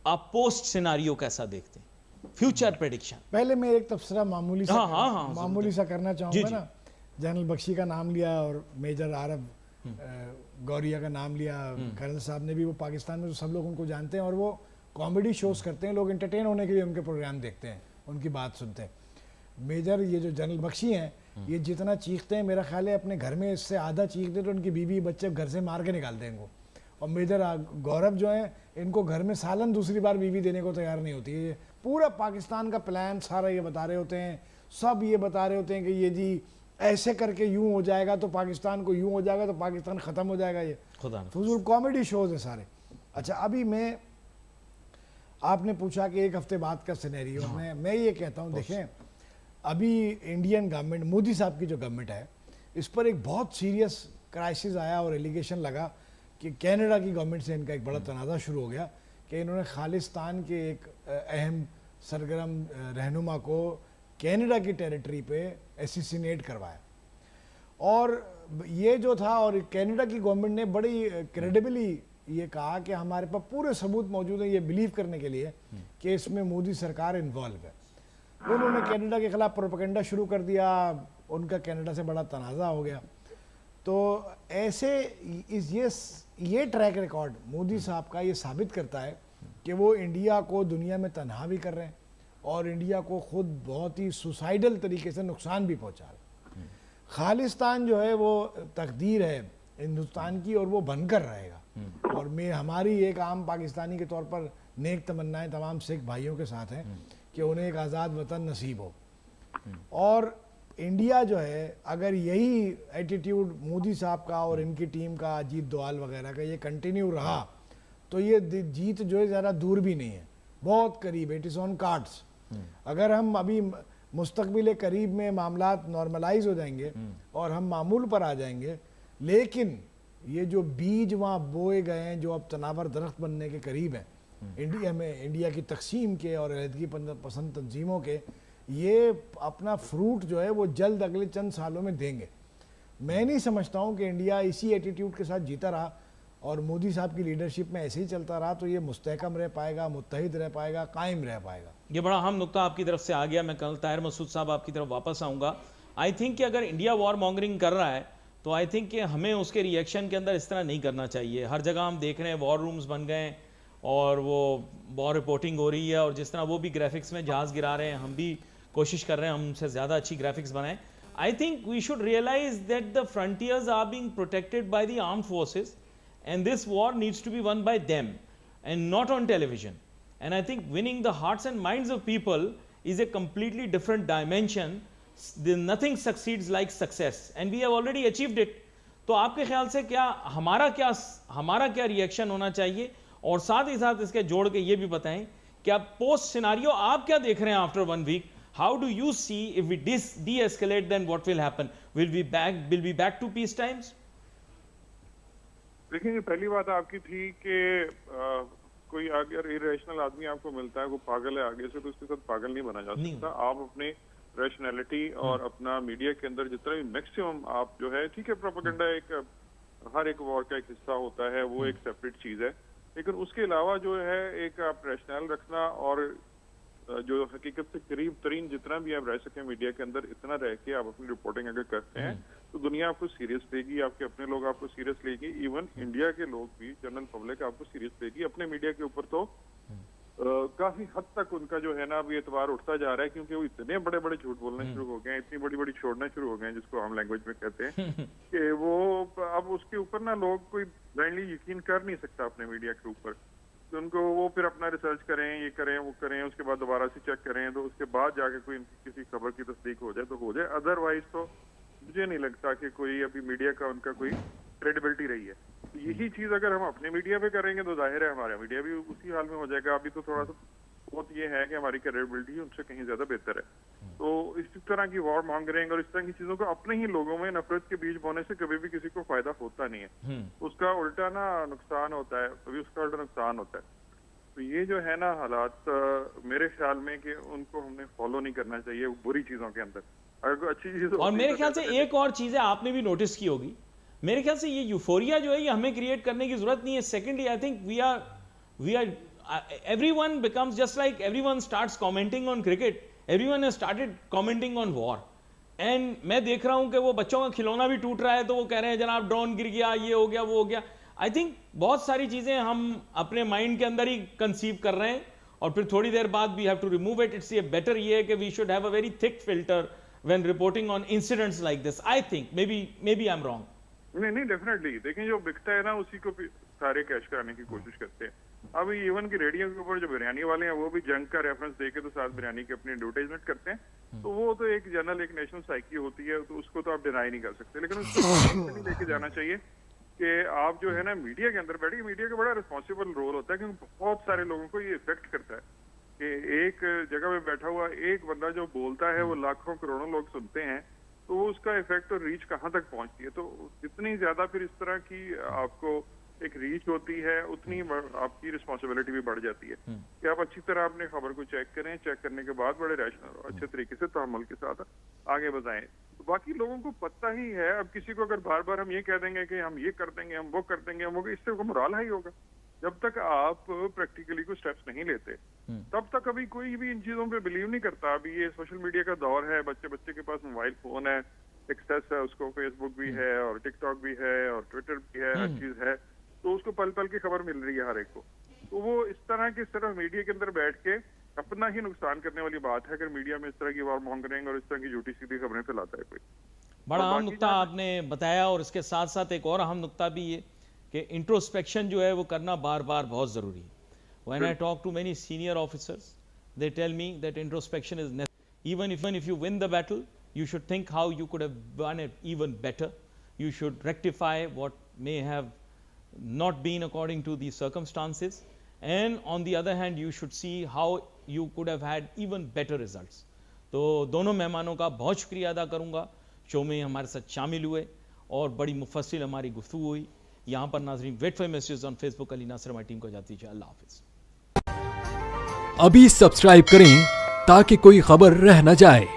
आप पोस्ट सिनारियो कैसा देखते हैं, फ्यूचर प्रेडिक्शन? पहले मैं एक तबसरा मामूली सा हाँ, सा करना चाहूँगा ना। जनरल बख्शी का नाम लिया और मेजर आरब गौरिया का नाम लिया। कर्नल साहब ने भी, वो पाकिस्तान में तो सब लोग उनको जानते हैं और वो कॉमेडी शोज करते हैं, लोग एंटरटेन होने के लिए उनके प्रोग्राम देखते हैं, उनकी बात सुनते हैं। मेजर ये जो जनरल बख्शी हैं, ये जितना चीखते हैं, मेरा ख्याल है अपने घर में इससे आधा चीखते तो उनकी बीवी बच्चे घर से मार के निकाल दें इनको। और मेजर गौरव जो है, इनको घर में सालन दूसरी बार बीवी देने को तैयार नहीं होती है। पूरा पाकिस्तान का प्लान सारा ये बता रहे होते हैं, सब ये बता रहे होते हैं कि ये जी ऐसे करके यूं हो जाएगा तो पाकिस्तान को, यूं हो जाएगा तो पाकिस्तान ख़त्म हो जाएगा। ये फजूल कॉमेडी शोज है सारे। अच्छा, अभी मैं, आपने पूछा कि एक हफ्ते बाद का सिनेरियो, मैं ये कहता हूँ, देखें अभी इंडियन गवर्नमेंट, मोदी साहब की जो गवर्नमेंट है, इस पर एक बहुत सीरियस क्राइसिस आया और एलिगेशन लगा कि कनाडा की गवर्नमेंट से इनका एक बड़ा तनाज़ा शुरू हो गया कि इन्होंने खालिस्तान के एक अहम सरगर्म रहनुमा को कनाडा की टेरिटरी पे एसिसिनेट करवाया। और ये जो था, और कनाडा की गवर्नमेंट ने बड़ी क्रेडिबली ये कहा कि हमारे पास पूरे सबूत मौजूद हैं ये बिलीव करने के लिए कि इसमें मोदी सरकार इन्वॉल्व है। उन्होंने कनाडा के खिलाफ प्रोपेगेंडा शुरू कर दिया, उनका कनाडा से बड़ा तनाज़ा हो गया। तो ऐसे ये ट्रैक रिकॉर्ड मोदी साहब का ये साबित करता है कि वो इंडिया को दुनिया में तनहा भी कर रहे हैं और इंडिया को खुद बहुत ही सुसाइडल तरीके से नुकसान भी पहुंचा रहे हैं। खालिस्तान जो है वो तकदीर है हिंदुस्तान की और वो बनकर रहेगा। और मैं, हमारी एक आम पाकिस्तानी के तौर पर नेक तमन्नाएं तमाम सिख भाइयों के साथ हैं कि उन्हें एक आज़ाद वतन नसीब हो। और इंडिया जो है, अगर यही एटीट्यूड मोदी साहब का और इनकी टीम का, अजीत दोवाल वगैरह का, ये कंटिन्यू रहा तो ये जीत जो है ज़्यादा दूर भी नहीं है, बहुत करीब, इट इज़ ऑन कार्ड्स। अगर हम अभी मुस्तकबिल करीब में मामलात नॉर्मलाइज हो जाएंगे और हम मामूल पर आ जाएंगे, लेकिन ये जो बीज वहाँ बोए गए हैं जो अब तनावर दरख्त बनने के करीब हैं इंडिया में, इंडिया की तकसीम के और अलहदगी पसंद तंजीमों के, ये अपना फ्रूट जो है वो जल्द अगले चंद सालों में देंगे। मैं नहीं समझता हूँ कि इंडिया इसी एटीट्यूड के साथ जीता रहा और मोदी साहब की लीडरशिप में ऐसे ही चलता रहा तो ये मुस्तहकम रह पाएगा, मुत्तहिद रह पाएगा, कायम रह पाएगा। ये बड़ा अहम नुक्ता आपकी तरफ से आ गया। मैं कर्नल ताहिर मसूद साहब आपकी तरफ वापस आऊँगा। आई थिंक कि अगर इंडिया वॉर मॉन्गरिंग कर रहा है तो आई थिंक कि हमें उसके रिएक्शन के अंदर इस तरह नहीं करना चाहिए। हर जगह हम देख रहे हैं वॉर रूम्स बन गए और वो वॉर रिपोर्टिंग हो रही है, और जिस तरह वो भी ग्राफिक्स में जहाज़ गिरा रहे हैं, हम भी कोशिश कर रहे हैं हमसे ज़्यादा अच्छी ग्राफिक्स बनाएं। I think we should realize that the frontiers are being protected by the armed forces and this war needs to be won by them and not on television. And I think winning the hearts and minds of people is a completely different dimension. Nothing succeeds like success and we have already achieved it. तो आपके ख्याल से क्या हमारा क्या रिएक्शन होना चाहिए, और साथ ही साथ इसके जोड़ के ये भी बताएं कि अब पोस्ट सिनारियो आप क्या देख रहे हैं after 1 week? How do you see if we de-escalate, then what will happen? Will we back to peace times? देखिए, पहली बात आपकी थी कि कोई अगर इरेशनल आदमी आपको मिलता है, वो पागल है आगे से, तो उसके साथ पागल नहीं बना जा सकता। आप अपने रैशनैलिटी और अपना मीडिया के अंदर जितना भी मैक्सिमम आप जो है, ठीक है, प्रोपेगेंडा एक हर एक वॉर का एक हिस्सा होता है, वो एक सेपरेट चीज है, लेकिन उसके अलावा जो है एक आप रैशनल रखना और जो हकीकत से करीब तरीन जितना भी आप रह सके मीडिया के अंदर, इतना रह के आप अपनी रिपोर्टिंग अगर करते हैं तो दुनिया आपको सीरियस लेगी, आपके अपने लोग आपको सीरियस लेगी, इवन इंडिया के लोग भी, जनरल पब्लिक आपको सीरियस लेगी अपने मीडिया के ऊपर। तो काफी हद तक उनका जो है ना अभी एतबार उठता जा रहा है, क्योंकि वो इतने बड़े बड़े झूठ बोलना शुरू हो गए हैं, इतनी बड़ी बड़ी छोड़ना शुरू हो गए हैं, जिसको हम लैंग्वेज में कहते हैं कि वो अब उसके ऊपर ना लोग कोई ब्लाइंडली यकीन कर नहीं सकता अपने मीडिया के ऊपर। तो उनको वो फिर अपना रिसर्च करें, ये करें, वो करें, उसके बाद दोबारा से चेक करें, तो उसके बाद जाके कोई किसी खबर की तस्दीक हो जाए तो हो जाए। अदरवाइज तो मुझे नहीं लगता कि कोई अभी मीडिया का उनका कोई क्रेडिबिलिटी रही है। तो यही चीज अगर हम अपने मीडिया पे करेंगे तो जाहिर है हमारा मीडिया भी उसी हाल में हो जाएगा। अभी तो थोड़ा सा बहुत ये है कि हमारी क्रेडिबिलिटी उनसे कहीं ज्यादा बेहतर है। तो इस तरह की वॉर मॉन्गरिंग और इस तरह की चीजों को अपने ही लोगों में नफरत के बीज बोने से कभी भी किसी को फायदा होता नहीं है, उसका उल्टा ना नुकसान होता है, कभी उसका उल्टा नुकसान होता है। तो ये जो है ना हालात मेरे ख्याल में कि उनको हमने फॉलो नहीं करना चाहिए बुरी चीजों के अंदर, अगर कोई अच्छी चीज। और मेरे ख्याल से एक और चीज है, आपने भी नोटिस की होगी, मेरे ख्याल से ये यूफोरिया जो है ये हमें क्रिएट करने की जरूरत नहीं है। Secondly I think we are everyone becomes just like everyone starts commenting on cricket, everyone has started commenting on war. And मैं देख रहा हूं कि वो बच्चों का खिलौना भी टूट रहा है तो वो कह रहे हैं जनाब ड्रोन गिर गया, ये हो गया, वो हो गया। आई थिंक बहुत सारी चीजें हम अपने माइंड के अंदर ही कंसीव कर रहे हैं और फिर थोड़ी देर बाद we have to remove it. It's ये बेटर ये है कि we should have a very thick filter when reporting on incidents like this. I think maybe I am wrong. नहीं डेफिनेटली देखें, जो बिकता है ना उसी को सारे कैश कराने की कोशिश करते हैं। अब इवन की रेडियो के ऊपर जो बिरयानी वाले हैं वो भी जंग का रेफरेंस देके तो साथ बिरयानी की अपनी एडवर्टाइजमेंट करते हैं। तो वो तो एक जनरल एक नेशनल साइकी होती है, तो उसको तो आप डिनाई नहीं कर सकते, लेकिन उसको नहीं लेके जाना चाहिए कि आप जो है ना मीडिया के अंदर बैठिए। मीडिया का बड़ा रिस्पॉन्सिबल रोल होता है, क्योंकि बहुत सारे लोगों को ये इफेक्ट करता है कि एक जगह में बैठा हुआ एक बंदा जो बोलता है वो लाखों करोड़ों लोग सुनते हैं, तो उसका इफेक्ट और रीच कहाँ तक पहुंचती है। तो जितनी ज्यादा फिर इस तरह की आपको एक रीच होती है उतनी आपकी रिस्पॉन्सिबिलिटी भी बढ़ जाती है कि आप अच्छी तरह अपने खबर को चेक करें, चेक करने के बाद बड़े रैशनल और अच्छे तरीके से तहम्मुल के साथ आगे बढ़ाएं। तो बाकी लोगों को पता ही है। अब किसी को अगर बार बार हम ये कह देंगे कि हम ये कर देंगे, हम वो कर देंगे, हम वो, इससे मोरल हाई होगा। जब तक आप प्रैक्टिकली कोई स्टेप्स नहीं लेते तब तक अभी कोई भी इन चीजों पे बिलीव नहीं करता। अभी ये सोशल मीडिया का दौर है, बच्चे के पास मोबाइल फोन है, एक्सेस है, उसको फेसबुक भी है और टिकटॉक भी है और ट्विटर भी है, हर चीज है, तो उसको पल पल की खबर मिल रही है हर एक को। तो वो इस तरह की सिर्फ मीडिया के अंदर बैठ के अपना ही नुकसान करने वाली बात है अगर मीडिया में इस तरह की वॉर मॉन्गरिंग और इस तरह की झूठी सीधी खबरें फैलाता है कोई। बड़ा अहम नुकता आपने बताया, और इसके साथ साथ एक और अहम नुकता भी ये कि इंट्रोस्पेक्शन जो है वो करना बार बार बहुत जरूरी है। When I talk to many senior officers they tell me that introspection is necessary. Even if you win the battle you should think how you could have done it even better. You should rectify what may have not been according to the circumstances, and on the other hand you should see how you could have had even better results. तो दोनों मेहमानों का बहुत शुक्रिया अदा करूंगा, शो में हमारे साथ शामिल हुए और बड़ी मुफस्सिल हमारी गुफ्तगू हुई। यहाँ पर नाज़रीन wait for messages on Facebook. Ali Nasir हमारी टीम को जाती है, अल्लाह हाफिज। अभी सब्सक्राइब करें ताकि कोई खबर रह न जाए।